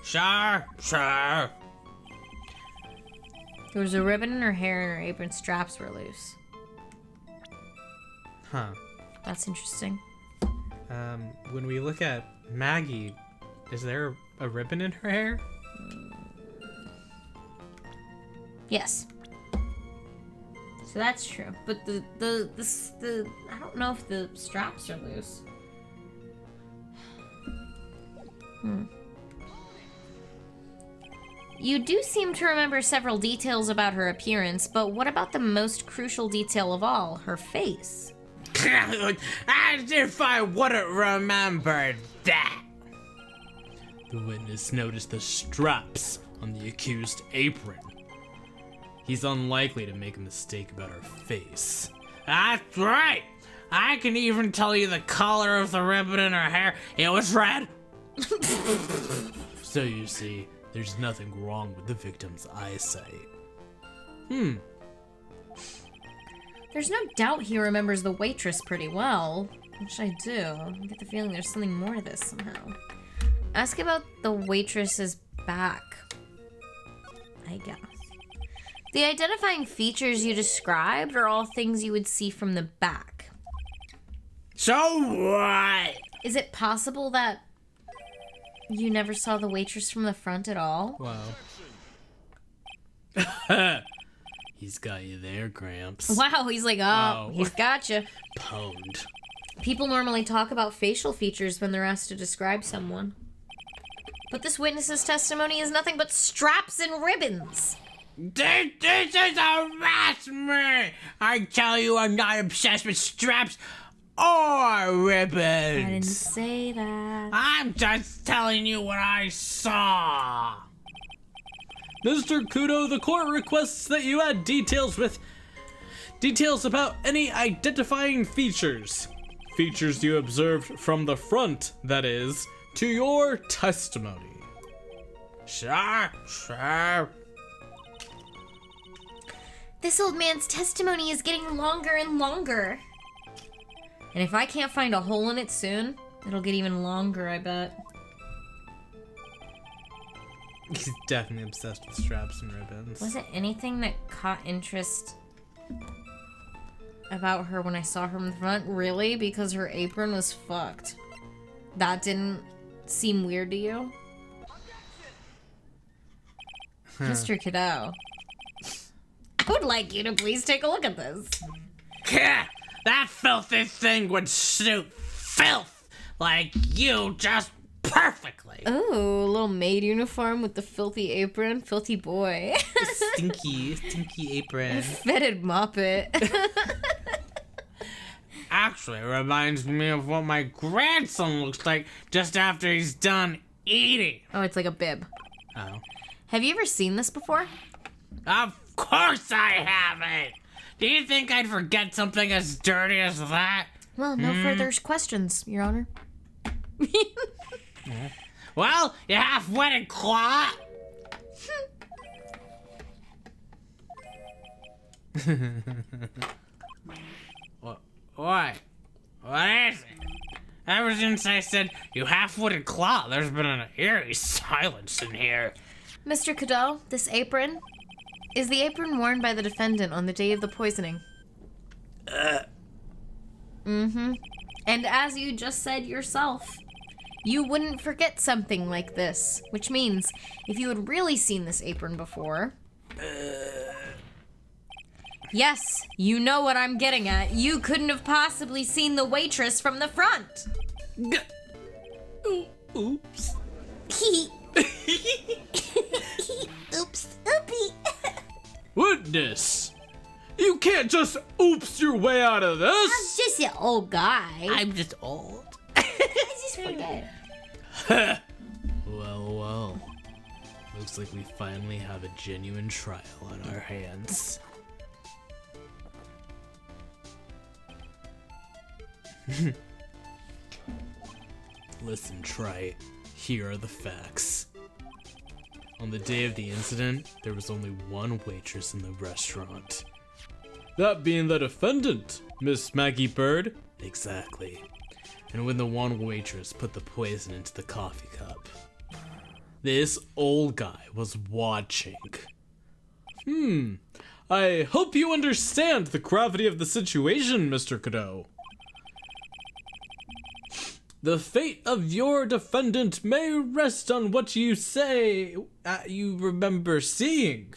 Sure. There was a ribbon in her hair and her apron straps were loose. Huh. That's interesting. When we look at Maggie, is there a ribbon in her hair? Yes. So that's true. But the I don't know if the straps are loose. You do seem to remember several details about her appearance, but what about the most crucial detail of all, her face? As if I wouldn't remember that. The witness noticed the straps on the accused apron. He's unlikely to make a mistake about her face. That's right. I can even tell you the color of the ribbon in her hair. It was red. So you see, there's nothing wrong with the victim's eyesight. There's no doubt he remembers the waitress pretty well, which I do. I get the feeling there's something more to this somehow. Ask about the waitress's back, I guess. The identifying features you described are all things you would see from the back. So what? Is it possible that you never saw the waitress from the front at all? Wow. He's got you there, Gramps. Wow, he's like, oh, he's got you. Pwned. People normally talk about facial features when they're asked to describe someone. But this witness's testimony is nothing but straps and ribbons. This is harassment! I tell you, I'm not obsessed with straps or ribbons. I didn't say that. I'm just telling you what I saw. Mr. Kudo, the court requests that you add details about any identifying features. Features you observed from the front, that is, to your testimony. Sure. This old man's testimony is getting longer and longer. And if I can't find a hole in it soon, it'll get even longer, I bet. He's definitely obsessed with straps and ribbons. Was it anything that caught interest about her when I saw her from the front? Really? Because her apron was fucked. That didn't seem weird to you? Mr. Godot, I would like you to please take a look at this. Gah, that filthy thing would suit filth like you just perfectly. Oh, a little maid uniform with the filthy apron. Filthy boy. Stinky apron. Fetid moppet. Actually, it reminds me of what my grandson looks like just after he's done eating. Oh, it's like a bib. Oh. Have you ever seen this before? Of course I haven't. Do you think I'd forget something as dirty as that? Well, no further questions, Your Honor. Well, you half-witted claw. What? What is it? Ever since I said you half-witted claw, there's been an eerie silence in here. Mr. Godot, this apron is the apron worn by the defendant on the day of the poisoning. And as you just said yourself, you wouldn't forget something like this, which means if you had really seen this apron before... Yes, you know what I'm getting at. You couldn't have possibly seen the waitress from the front. Oops. Oops, oopie. Witness! You can't just oops your way out of this! Just an old guy. I'm just old. just forget. Well. Looks like we finally have a genuine trial on our hands. Listen, Trite. Here are the facts. On the day of the incident, there was only one waitress in the restaurant. That being the defendant, Miss Maggie Bird. Exactly. And when the one waitress put the poison into the coffee cup, this old guy was watching. I hope you understand the gravity of the situation, Mr. Godot. The fate of your defendant may rest on what you say you remember seeing.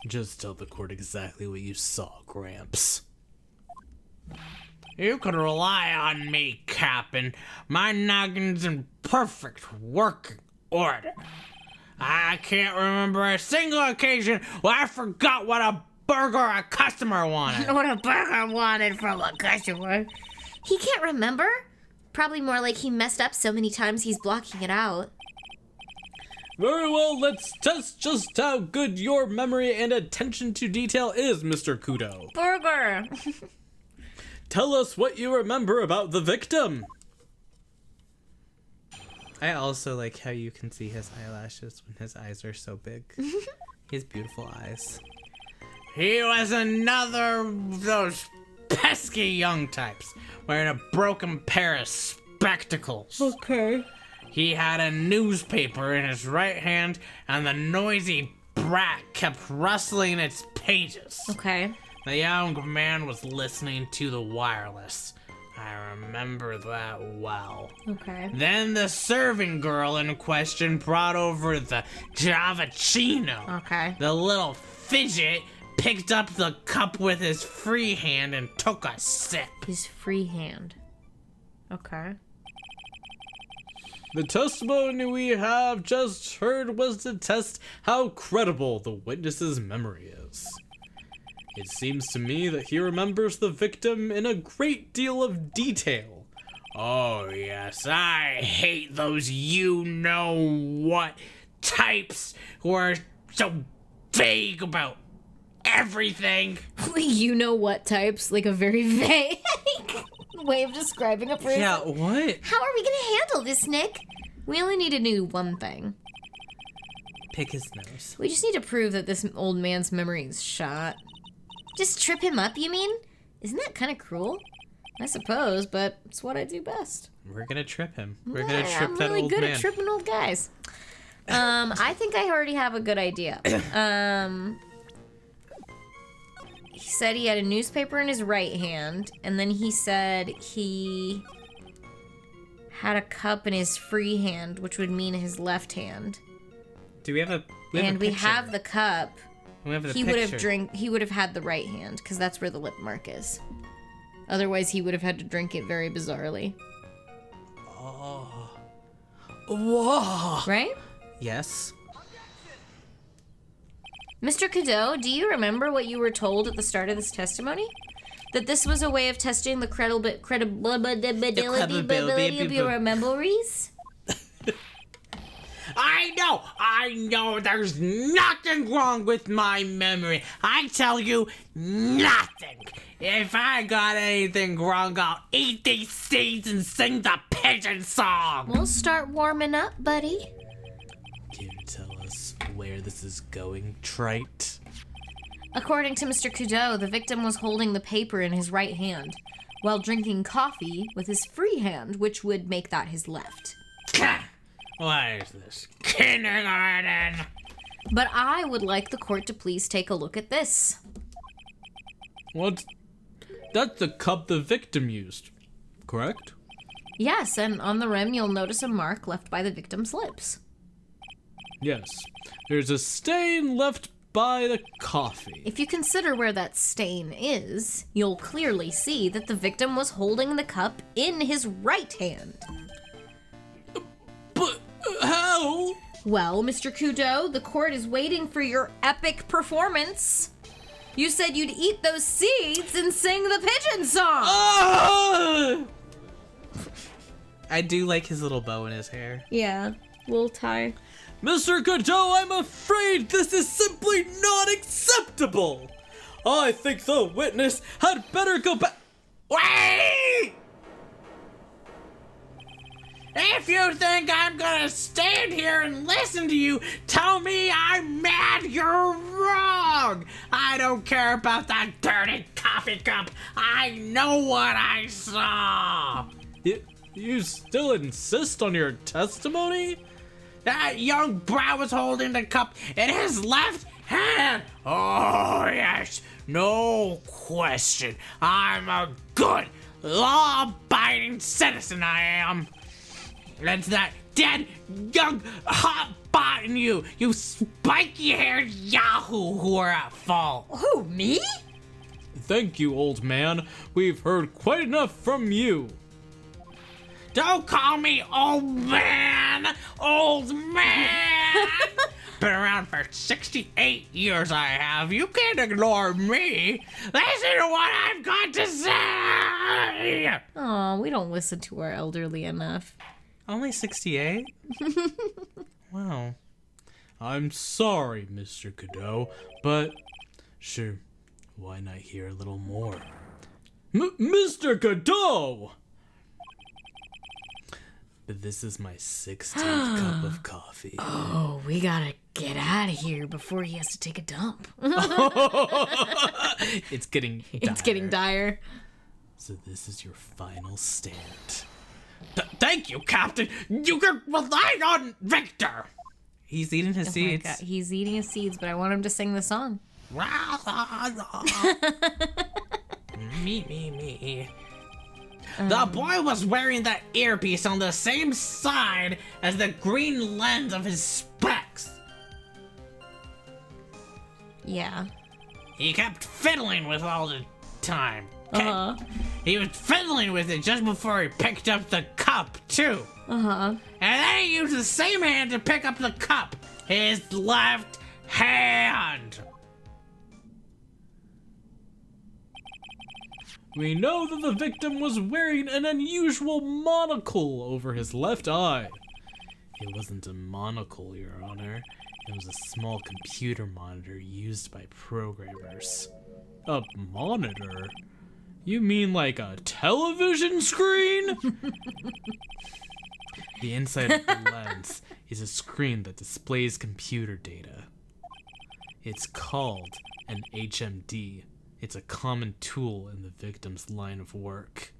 Just tell the court exactly what you saw, Gramps. You can rely on me, Captain. My noggin's in perfect working order. I can't remember a single occasion where I forgot what a burger a customer wanted. What a burger wanted from a customer. He can't remember? Probably more like he messed up so many times he's blocking it out. Very well, let's test just how good your memory and attention to detail is, Mr. Kudo. Burger! Tell us what you remember about the victim. I also like how you can see his eyelashes when his eyes are so big. He has beautiful eyes. He was another of those pesky young types wearing a broken pair of spectacles. Okay. He had a newspaper in his right hand, and the noisy brat kept rustling its pages. Okay. The young man was listening to the wireless. I remember that well. Okay. Then the serving girl in question brought over the Javachino. Okay. The little fidget picked up the cup with his free hand and took a sip. His free hand. Okay. The testimony we have just heard was to test how credible the witness's memory is. It seems to me that he remembers the victim in a great deal of detail. Oh, yes, I hate those you-know-what types who are so vague about everything. You know what types? Like a very vague way of describing a person. Yeah, what? How are we gonna handle this, Nick? We only need to do one thing. Pick his nose. We just need to prove that this old man's memory is shot. Just trip him up, you mean? Isn't that kind of cruel? I suppose, but it's what I do best. We're gonna trip him. We're gonna trip I'm that really old good man. at tripping old guys. I think I already have a good idea. He said he had a newspaper in his right hand, and then he said he had a cup in his free hand, which would mean his left hand. Do we have a? We picture. have the cup. We have the He picture. would have had the right hand, because that's where the lip mark is. Otherwise, he would have had to drink it very bizarrely. Oh. Whoa. Right? Yes. Mr. Godot, do you remember what you were told at the start of this testimony? That this was a way of testing the credibility of your memories? I know there's nothing wrong with my memory. I tell you, nothing. If I got anything wrong, I'll eat these seeds and sing the pigeon song. We'll start warming up, buddy. Can you tell us where this is going, Trite? According to Mr. Godot, the victim was holding the paper in his right hand, while drinking coffee with his free hand, which would make that his left. What is this? Kindergarten? But I would like the court to please take a look at this. What? That's the cup the victim used, correct? Yes, and on the rim you'll notice a mark left by the victim's lips. Yes. There's a stain left by the coffee. If you consider where that stain is, you'll clearly see that the victim was holding the cup in his right hand. But how? Well, Mr. Godot, the court is waiting for your epic performance. You said you'd eat those seeds and sing the pigeon song. Ah! I do like his little bow in his hair. Yeah, little tie. Mr. Godot, I'm afraid this is simply not acceptable. I think the witness had better go back. Wait! If you think I'm gonna stand here and listen to you tell me I'm mad, you're wrong! I don't care about that dirty coffee cup. I know what I saw. You still insist on your testimony? That young brat was holding the cup in his left hand. Oh, yes. No question. I'm a good, law-abiding citizen, I am. It's that dead, young, hot bot in you, you spiky-haired yahoo who are at fault. Who, me? Thank you, old man. We've heard quite enough from you. Don't call me old man! Old man! Been around for 68 years I have. You can't ignore me. Listen to what I've got to say! Oh, we don't listen to our elderly enough. Only 68? Wow. I'm sorry, Mr. Godot, but sure, why not hear a little more? Mr. Godot! But this is my 16th cup of coffee. Oh, we gotta get out of here before he has to take a dump. It's getting dire. It's getting dire. So this is your final stand. Thank you, Captain. You can rely on Victor. He's eating his Oh my seeds. God, he's eating his seeds, but I want him to sing the song. Me. The boy was wearing that earpiece on the same side as the green lens of his specs. Yeah. He kept fiddling with all the time. Uh-huh. He was fiddling with it just before he picked up the cup, too. Uh-huh. And then he used the same hand to pick up the cup. His left hand. We know that the victim was wearing an unusual monocle over his left eye. It wasn't a monocle, Your Honor. It was a small computer monitor used by programmers. A monitor? You mean like a television screen? The inside of the lens is a screen that displays computer data. It's called an HMD. It's a common tool in the victim's line of work.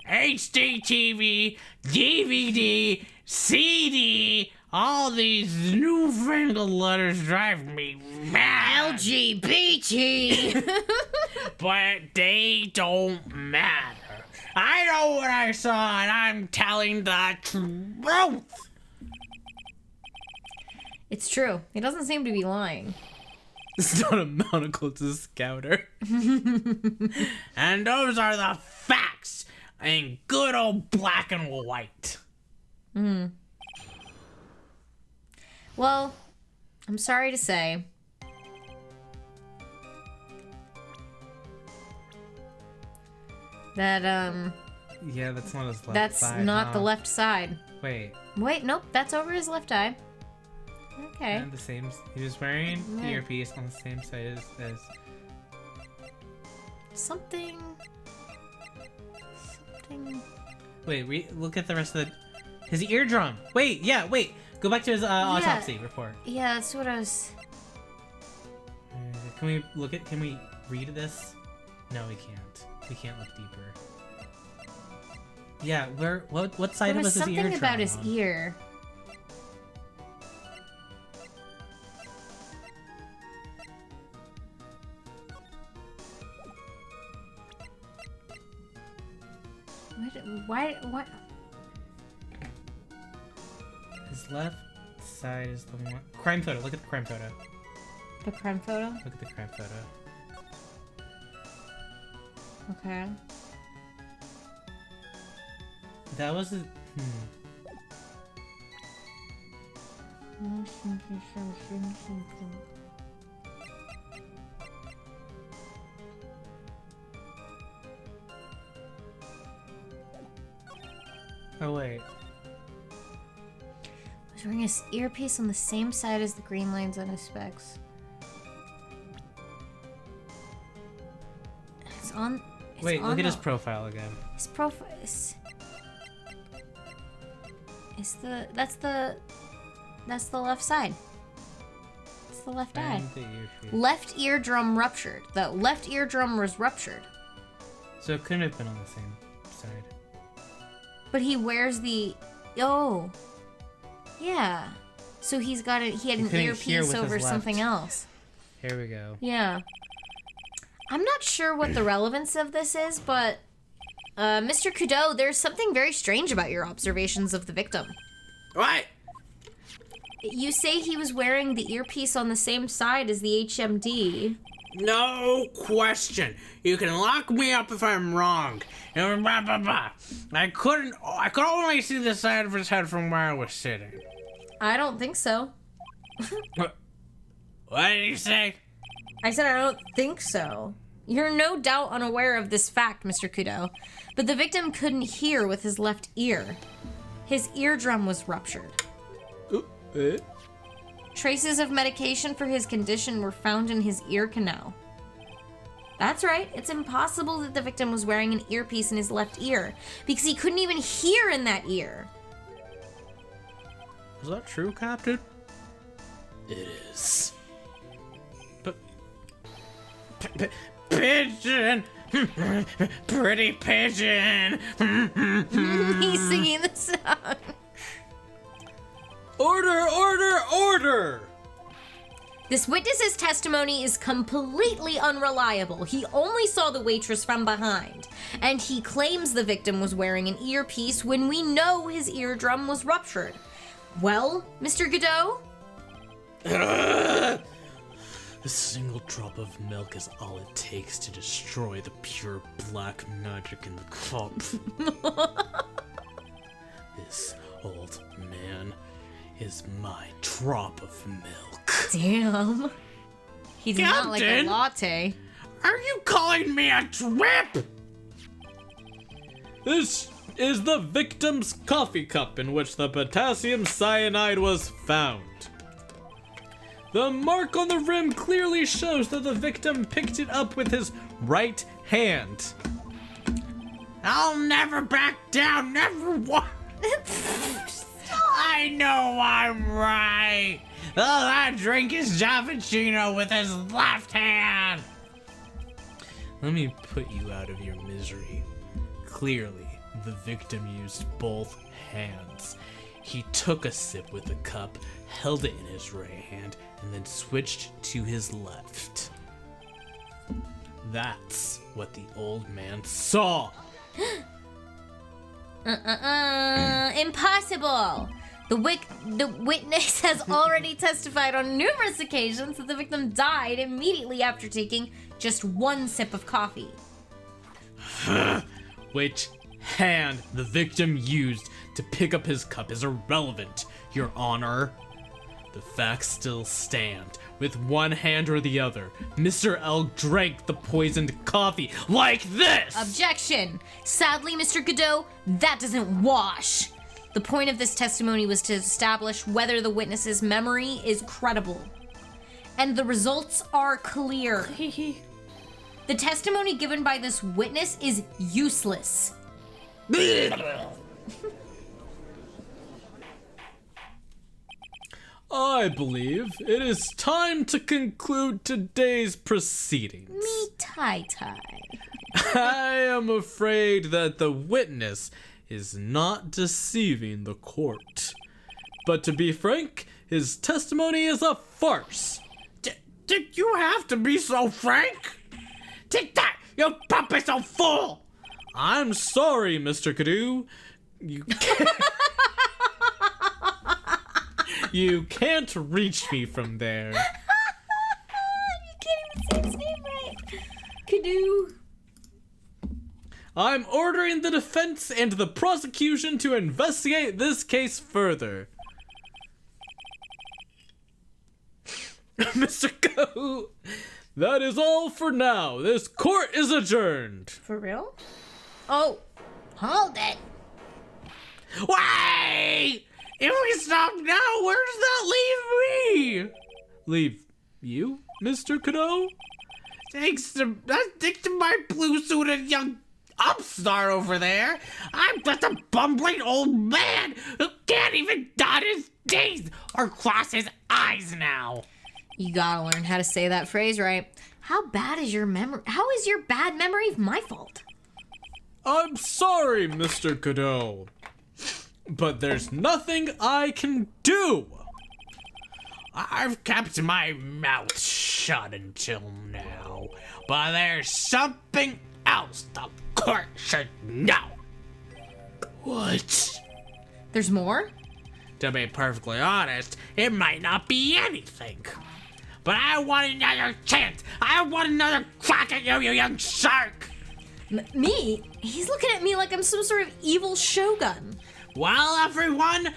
HD TV, DVD, CD, all these newfangled letters drive me mad. LGBT. But they don't matter. I know what I saw and I'm telling the truth. It's true. He doesn't seem to be lying. It's not a monocle, it's a scouter. And those are the facts in good old black and white. Well, I'm sorry to say. That, Yeah, that's not his left that's side. not the huh? left side. Wait, Wait, nope, that's over his left eye. Okay. and the same. He was wearing the Yeah. earpiece on the same side as. Something. Wait, look at the rest of his eardrum. Wait, go back to his autopsy report. Yeah, that's what I was. Can we read this? No, we can't. We can't look deeper. Yeah, what side There of was us is his something eardrum about his on? ear. Why? His left side is the one. Crime photo. Look at the crime photo. The crime photo? Look at the crime photo. Okay. That was a. Oh wait. He's wearing his earpiece on the same side as the green lines on his specs. It's on. It's Wait, on look at his the- profile again. His profile is that's the left side. It's the left eye. And the earpiece. Left eardrum ruptured. The left eardrum was ruptured. So it couldn't have been on the same side. But he wears the yeah. So he had an couldn't hear earpiece with over his left. something else. Here we go. Yeah. I'm not sure what the relevance of this is, but Mr. Godot, there's something very strange about your observations of the victim. What? You say he was wearing the earpiece on the same side as the HMD. No question. You can lock me up if I'm wrong. And blah, blah, blah. I could only see the side of his head from where I was sitting. I don't think so. What did you say? I said I don't think so. You're no doubt unaware of this fact, Mr. Godot, but the victim couldn't hear with his left ear. His eardrum was ruptured. Traces of medication for his condition were found in his ear canal. That's right, it's impossible that the victim was wearing an earpiece in his left ear, because he couldn't even hear in that ear. Is that true, Captain? It is. Pigeon! Pretty pigeon! He's singing the song. Order, order, order! This witness's testimony is completely unreliable. He only saw the waitress from behind, and he claims the victim was wearing an earpiece when we know his eardrum was ruptured. Well, Mr. Godot? A single drop of milk is all it takes to destroy the pure black magic in the cup. This old man is my drop of milk. Damn. He did not like a Captain? latte. Are you calling me a drip? This is the victim's coffee cup in which the potassium cyanide was found. The mark on the rim clearly shows that the victim picked it up with his right hand. I'll never back down, never walk. I know I'm right. All I drink is Javachino with his left hand. Let me put you out of your misery. Clearly, the victim used both hands. He took a sip with the cup, held it in his right hand, and then switched to his left. That's what the old man saw. Impossible! The witness has already testified on numerous occasions that the victim died immediately after taking just one sip of coffee. Which hand the victim used to pick up his cup is irrelevant, Your Honor. The facts still stand. With one hand or the other, Mr. L drank the poisoned coffee like this! Objection! Sadly, Mr. Godot, that doesn't wash. The point of this testimony was to establish whether the witness's memory is credible. And the results are clear. The testimony given by this witness is useless. I believe it is time to conclude today's proceedings. Me tie-tie. I am afraid that the witness is not deceiving the court. But to be frank, his testimony is a farce. Did you have to be so frank? Take that, you pompous old fool! I'm sorry, Mr. Godot. You can't reach me from there. You can't even say his name right. Godot. I'm ordering the defense and the prosecution to investigate this case further. Mr. Go, that is all for now. This court is adjourned. For real? Oh, hold it. Wait! If we stop now, where does that leave me? Leave you, Mr. Godot? Thanks to my blue-suited young upstart over there, I'm just a bumbling old man who can't even dot his T's or cross his I's now. You gotta learn how to say that phrase right. How bad is your memory? How is your bad memory my fault? I'm sorry, Mr. Godot, but there's nothing I can do. I've kept my mouth shut until now, but there's something else the court should know. What? There's more? To be perfectly honest, it might not be anything. But I want another chance. I want another crack at you, you young shark. Me? He's looking at me like I'm some sort of evil shogun. Well, everyone,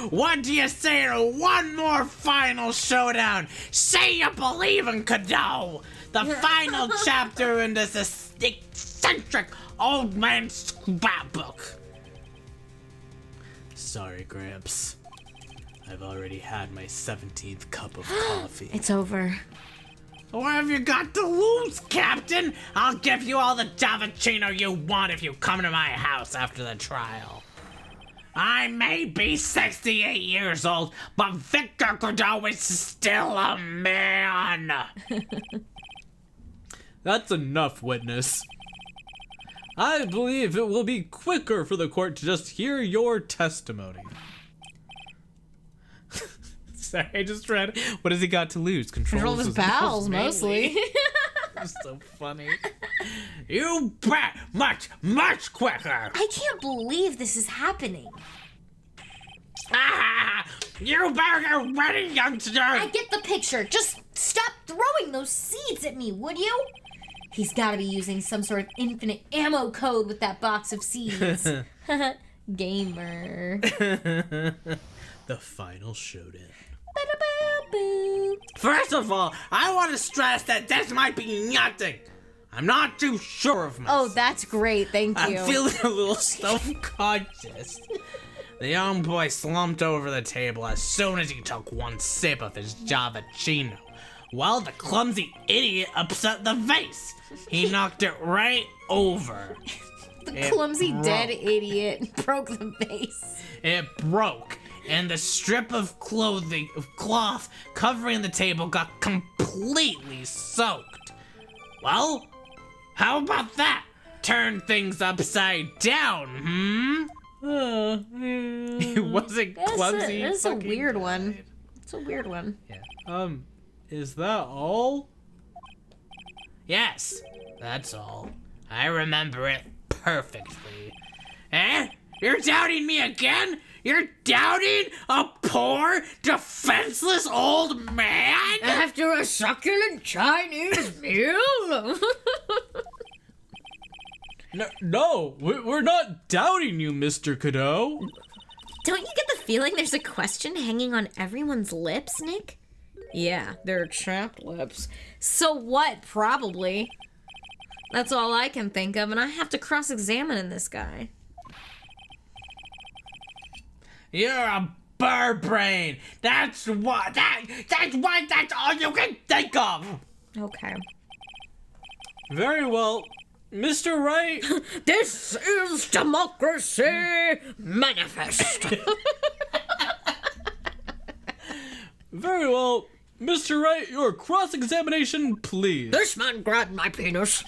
what do you say to one more final showdown? Say you believe in Godot, the final chapter in this eccentric old man's scrapbook. Sorry, Gramps. I've already had my 17th cup of coffee. It's over. What have you got to lose, Captain? I'll give you all the Davicino you want if you come to my house after the trial. I may be 68 years old, but Victor Godot is still a man. That's enough, witness. I believe it will be quicker for the court to just hear your testimony. Sorry, I just read. What has he got to lose? Control of his bowels, mostly. That's so funny. You bet much quicker. I can't believe this is happening. Ah, you better get ready, youngster. I get the picture. Just stop throwing those seeds at me, would you? He's got to be using some sort of infinite ammo code with that box of seeds. Gamer. The final showdown. Ba-da-ba-boo. First of all, I want to stress that this might be nothing I'm not too sure of myself. Oh, that's great. Thank you. I'm feeling a little self-conscious. The young boy slumped over the table as soon as he took one sip of his Javachino. Well, the clumsy idiot upset the vase. He knocked it right over. The clumsy dead idiot broke the vase. It broke, and the strip of cloth covering the table got completely soaked. Well, how about that? Turn things upside down, It wasn't clumsy. That's a fucking weird one. dead. It's a weird one. Yeah. Is that all? Yes, that's all. I remember it perfectly. Eh? You're doubting me again? You're doubting a poor, defenseless old man? After a succulent Chinese meal? No, we're not doubting you, Mr. Godot. Don't you get the feeling there's a question hanging on everyone's lips, Nick? Yeah, they're chapped lips. So what? Probably. That's all I can think of, and I have to cross-examine this guy. You're a bird brain. That's what that's all you can think of. Okay. Very well, Mr. Wright. This is democracy manifest. Very well, Mr. Wright, your cross-examination, please. This man grabbed my penis.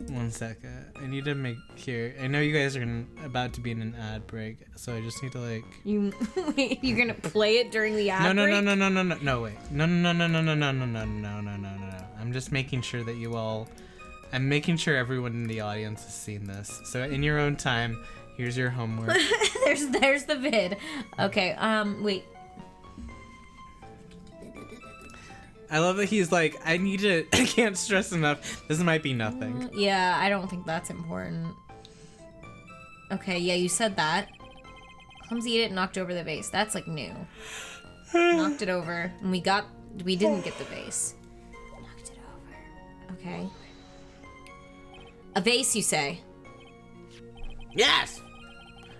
One second. I need to make here. I know you guys are about to be in an ad break, so I just need to like. You're gonna play it during the ad No, break? no, wait. No. I'm just making sure that you all. I'm making sure everyone in the audience has seen this. So in your own time, here's your homework. There's the vid. Okay, wait. I love that he's like, I need to. I can't stress enough. This might be nothing. Yeah, I don't think that's important. Okay, yeah, you said that. Clumsy idiot knocked over the vase. That's like new. Knocked it over, and we didn't get the vase. Knocked it over. Okay. A vase, you say? Yes.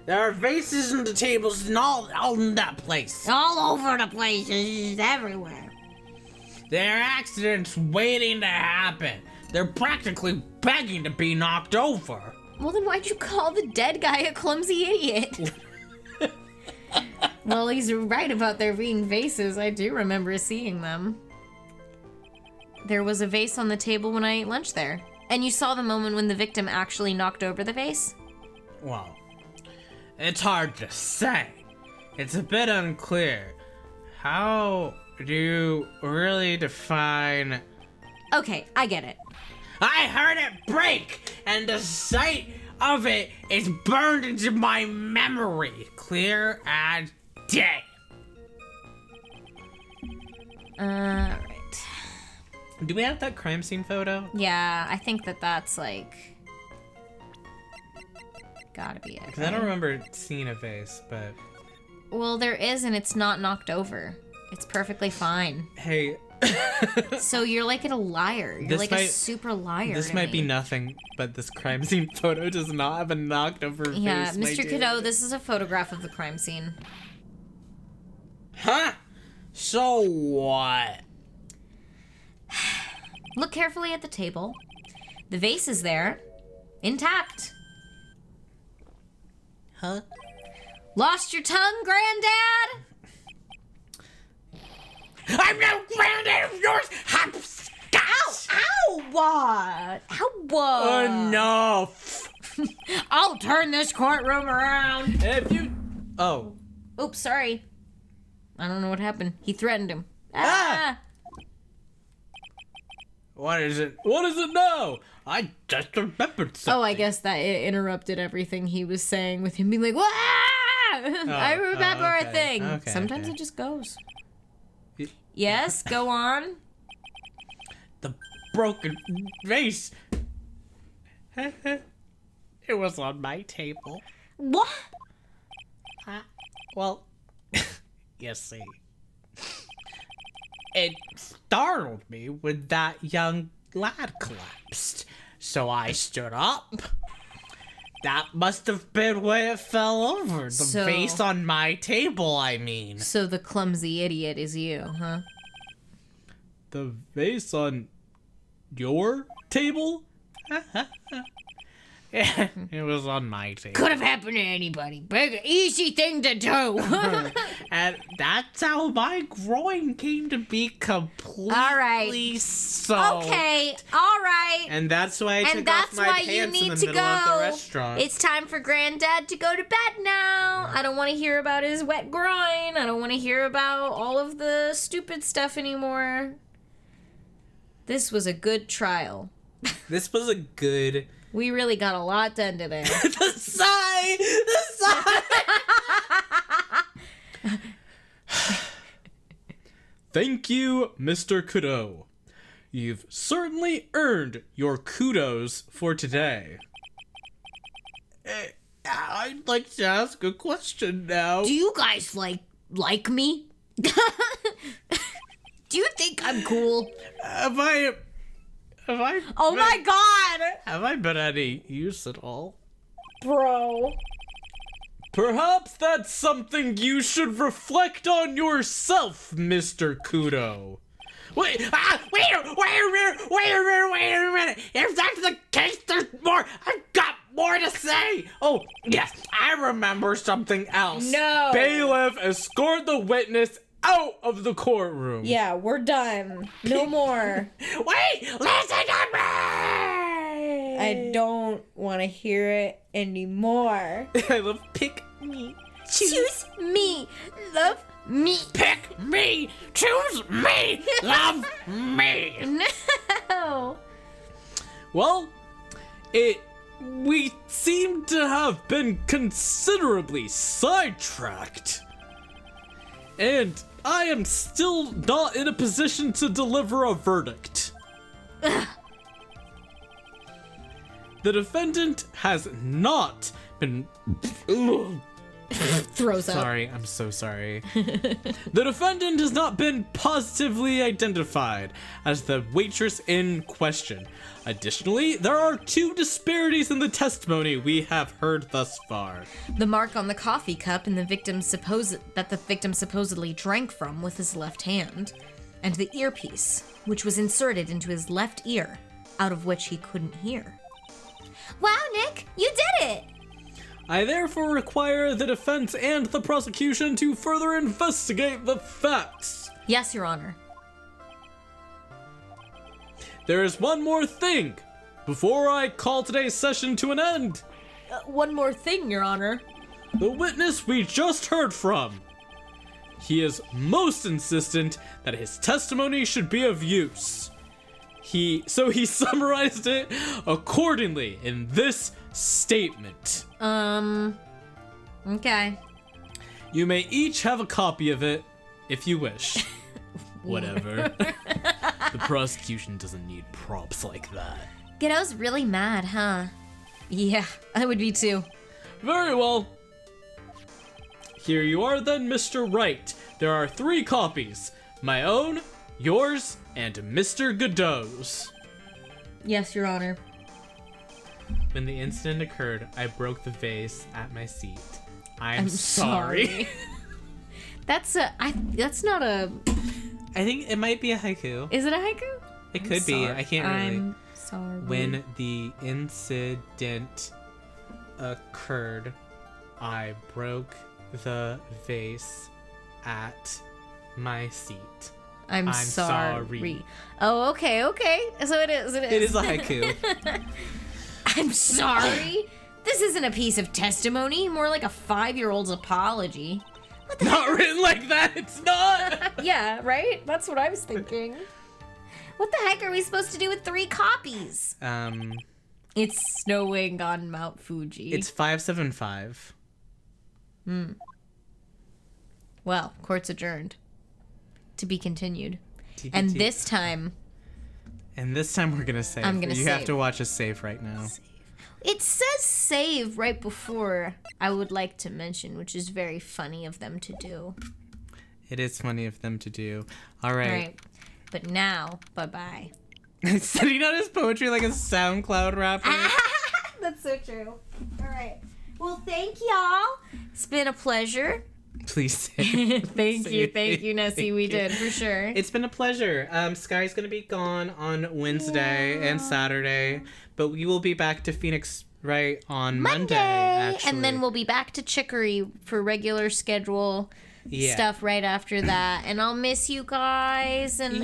There are vases and the tables and all in that place. All over the place. It's everywhere. There are accidents waiting to happen. They're practically begging to be knocked over. Well, then why'd you call the dead guy a clumsy idiot? Well, he's right about there being vases. I do remember seeing them. There was a vase on the table when I ate lunch there. And you saw the moment when the victim actually knocked over the vase? Well, it's hard to say. It's a bit unclear. How do you really define... Okay, I get it. I heard it break, and the sight of it is burned into my memory, clear as day. Right. Do we have that crime scene photo? Yeah, I think that's like... Gotta be it. Because I don't remember seeing a vase, but... Well, there is, and it's not knocked over. It's perfectly fine. Hey... So you're like a liar. You're This like a might- super liar. This to might be me. nothing, but this crime scene photo does not have a knocked over face. Yeah, my Mr. dude. Godot, this is a photograph of the crime scene. Huh? So what? Look carefully at the table. The vase is there, intact. Huh? Lost your tongue, Granddad? I'm no granddad of yours! Ow! What? Ow! What? Enough! I'll turn this courtroom around. If you... Oh. Oops, sorry. I don't know what happened. He threatened him. Ah! What is it? What is it now? I just remembered something. Oh, I guess that it interrupted everything he was saying with him being like, "Wah!" I remember a okay, thing. okay, Sometimes okay. it just goes. Y- Yes, go on. broken vase. It was on my table. What? Well, you see, it startled me when that young lad collapsed. So I stood up. That must have been when it fell over. The vase on my table, I mean. So the clumsy idiot is you, huh? The vase on your table? It was on my table. Could have happened to anybody. Big, easy thing to do. And that's how my groin came to be completely right. soaked. Okay, all right. And that's why I took And that's off my why pants you in need the to middle of the go. restaurant. It's time for Granddad to go to bed now. I don't want to hear about his wet groin. I don't want to hear about all of the stupid stuff anymore. This was a good trial. This was a good. We really got a lot done today. The sigh! The sigh! Thank you, Mr. Godot. You've certainly earned your kudos for today. I'd like to ask a question now. Do you guys like me? Do you think I'm cool? Have I Oh my god! have I been any use at all? Bro. Perhaps that's something you should reflect on yourself, Mr. Godot. Wait a minute. If that's the case, there's more. I've got more to say. Oh, yes, I remember something else. No. Bailiff, escort the witness out of the courtroom. Yeah, we're done. No more. Wait, listen to me. I don't want to hear it anymore. I love pick me. Choose me. Love me. Pick me, choose me, love me. No. Well, we seem to have been considerably sidetracked. And I am still not in a position to deliver a verdict. The defendant has not been... Throws up. Sorry, I'm so sorry. The defendant has not been positively identified as the waitress in question. Additionally, there are 2 disparities in the testimony we have heard thus far. The mark on the coffee cup and the victim supposedly drank from with his left hand, and the earpiece, which was inserted into his left ear, out of which he couldn't hear. Wow, Nick, you did it! I therefore require the defense and the prosecution to further investigate the facts. Yes, Your Honor. There is one more thing before I call today's session to an end. One more thing, Your Honor. The witness we just heard from. He is most insistent that his testimony should be of use. So he summarized it accordingly in this statement. Okay. You may each have a copy of it if you wish. Whatever. The prosecution doesn't need props like that. Godot's really mad, huh? Yeah, I would be too. Very well. Here you are then, Mr. Wright. There are 3 copies. My own, yours, and Mr. Godot's. Yes, Your Honor. When the incident occurred, I broke the vase at my seat. I'm sorry. That's not a... I think it might be a haiku. Is it a haiku? It could be. I can't really. I'm sorry. When the incident occurred, I broke the vase at my seat. I'm sorry. Oh, okay. So it is. It is a haiku. I'm sorry. This isn't a piece of testimony, more like a 5-year-old's apology. What the Not written like that, it's not! Yeah, right? That's what I was thinking. What the heck are we supposed to do with 3 copies? It's snowing on Mount Fuji. It's 575. Well, court's adjourned. To be continued. And TBT. this time, And this time we're gonna save. I'm gonna You have save. to watch us save right now. It says save right before I would like to mention, which is very funny of them to do. It is funny of them to do. All All right. right. But now, bye-bye. Studying out his poetry like a SoundCloud rapper. That's so true. All right. Well, thank y'all. It's been a pleasure. Please say. Thank you, Nessie. We did, for sure. It's been a pleasure. Sky's gonna be gone on Wednesday and Saturday, but we will be back to Phoenix Wright on Monday. Actually. And then we'll be back to Chicory for regular schedule stuff right after that. And I'll miss you guys and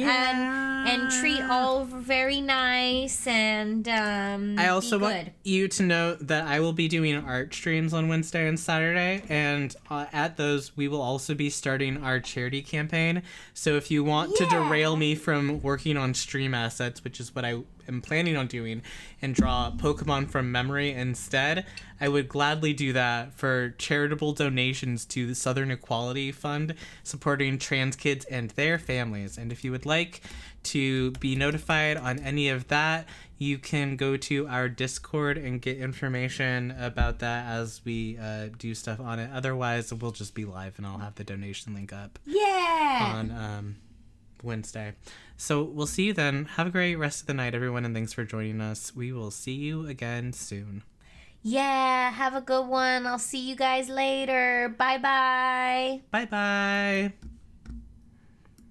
treat all very nice and I also be want good. you to know that I will be doing art streams on Wednesday and Saturday, and at those we will also be starting our charity campaign. So if you want to derail me from working on stream assets, which is what I am planning on doing, and draw Pokemon from memory instead, I would gladly do that for charitable donations to the Southern Equality Fund, supporting trans kids and their families. And if you would like to be notified on any of that, you can go to our Discord and get information about that as we do stuff on it. Otherwise, we'll just be live and I'll have the donation link up on Wednesday. So we'll see you then. Have a great rest of the night, everyone, and thanks for joining us. We will see you again soon. Yeah, have a good one. I'll see you guys later. Bye-bye. Bye-bye.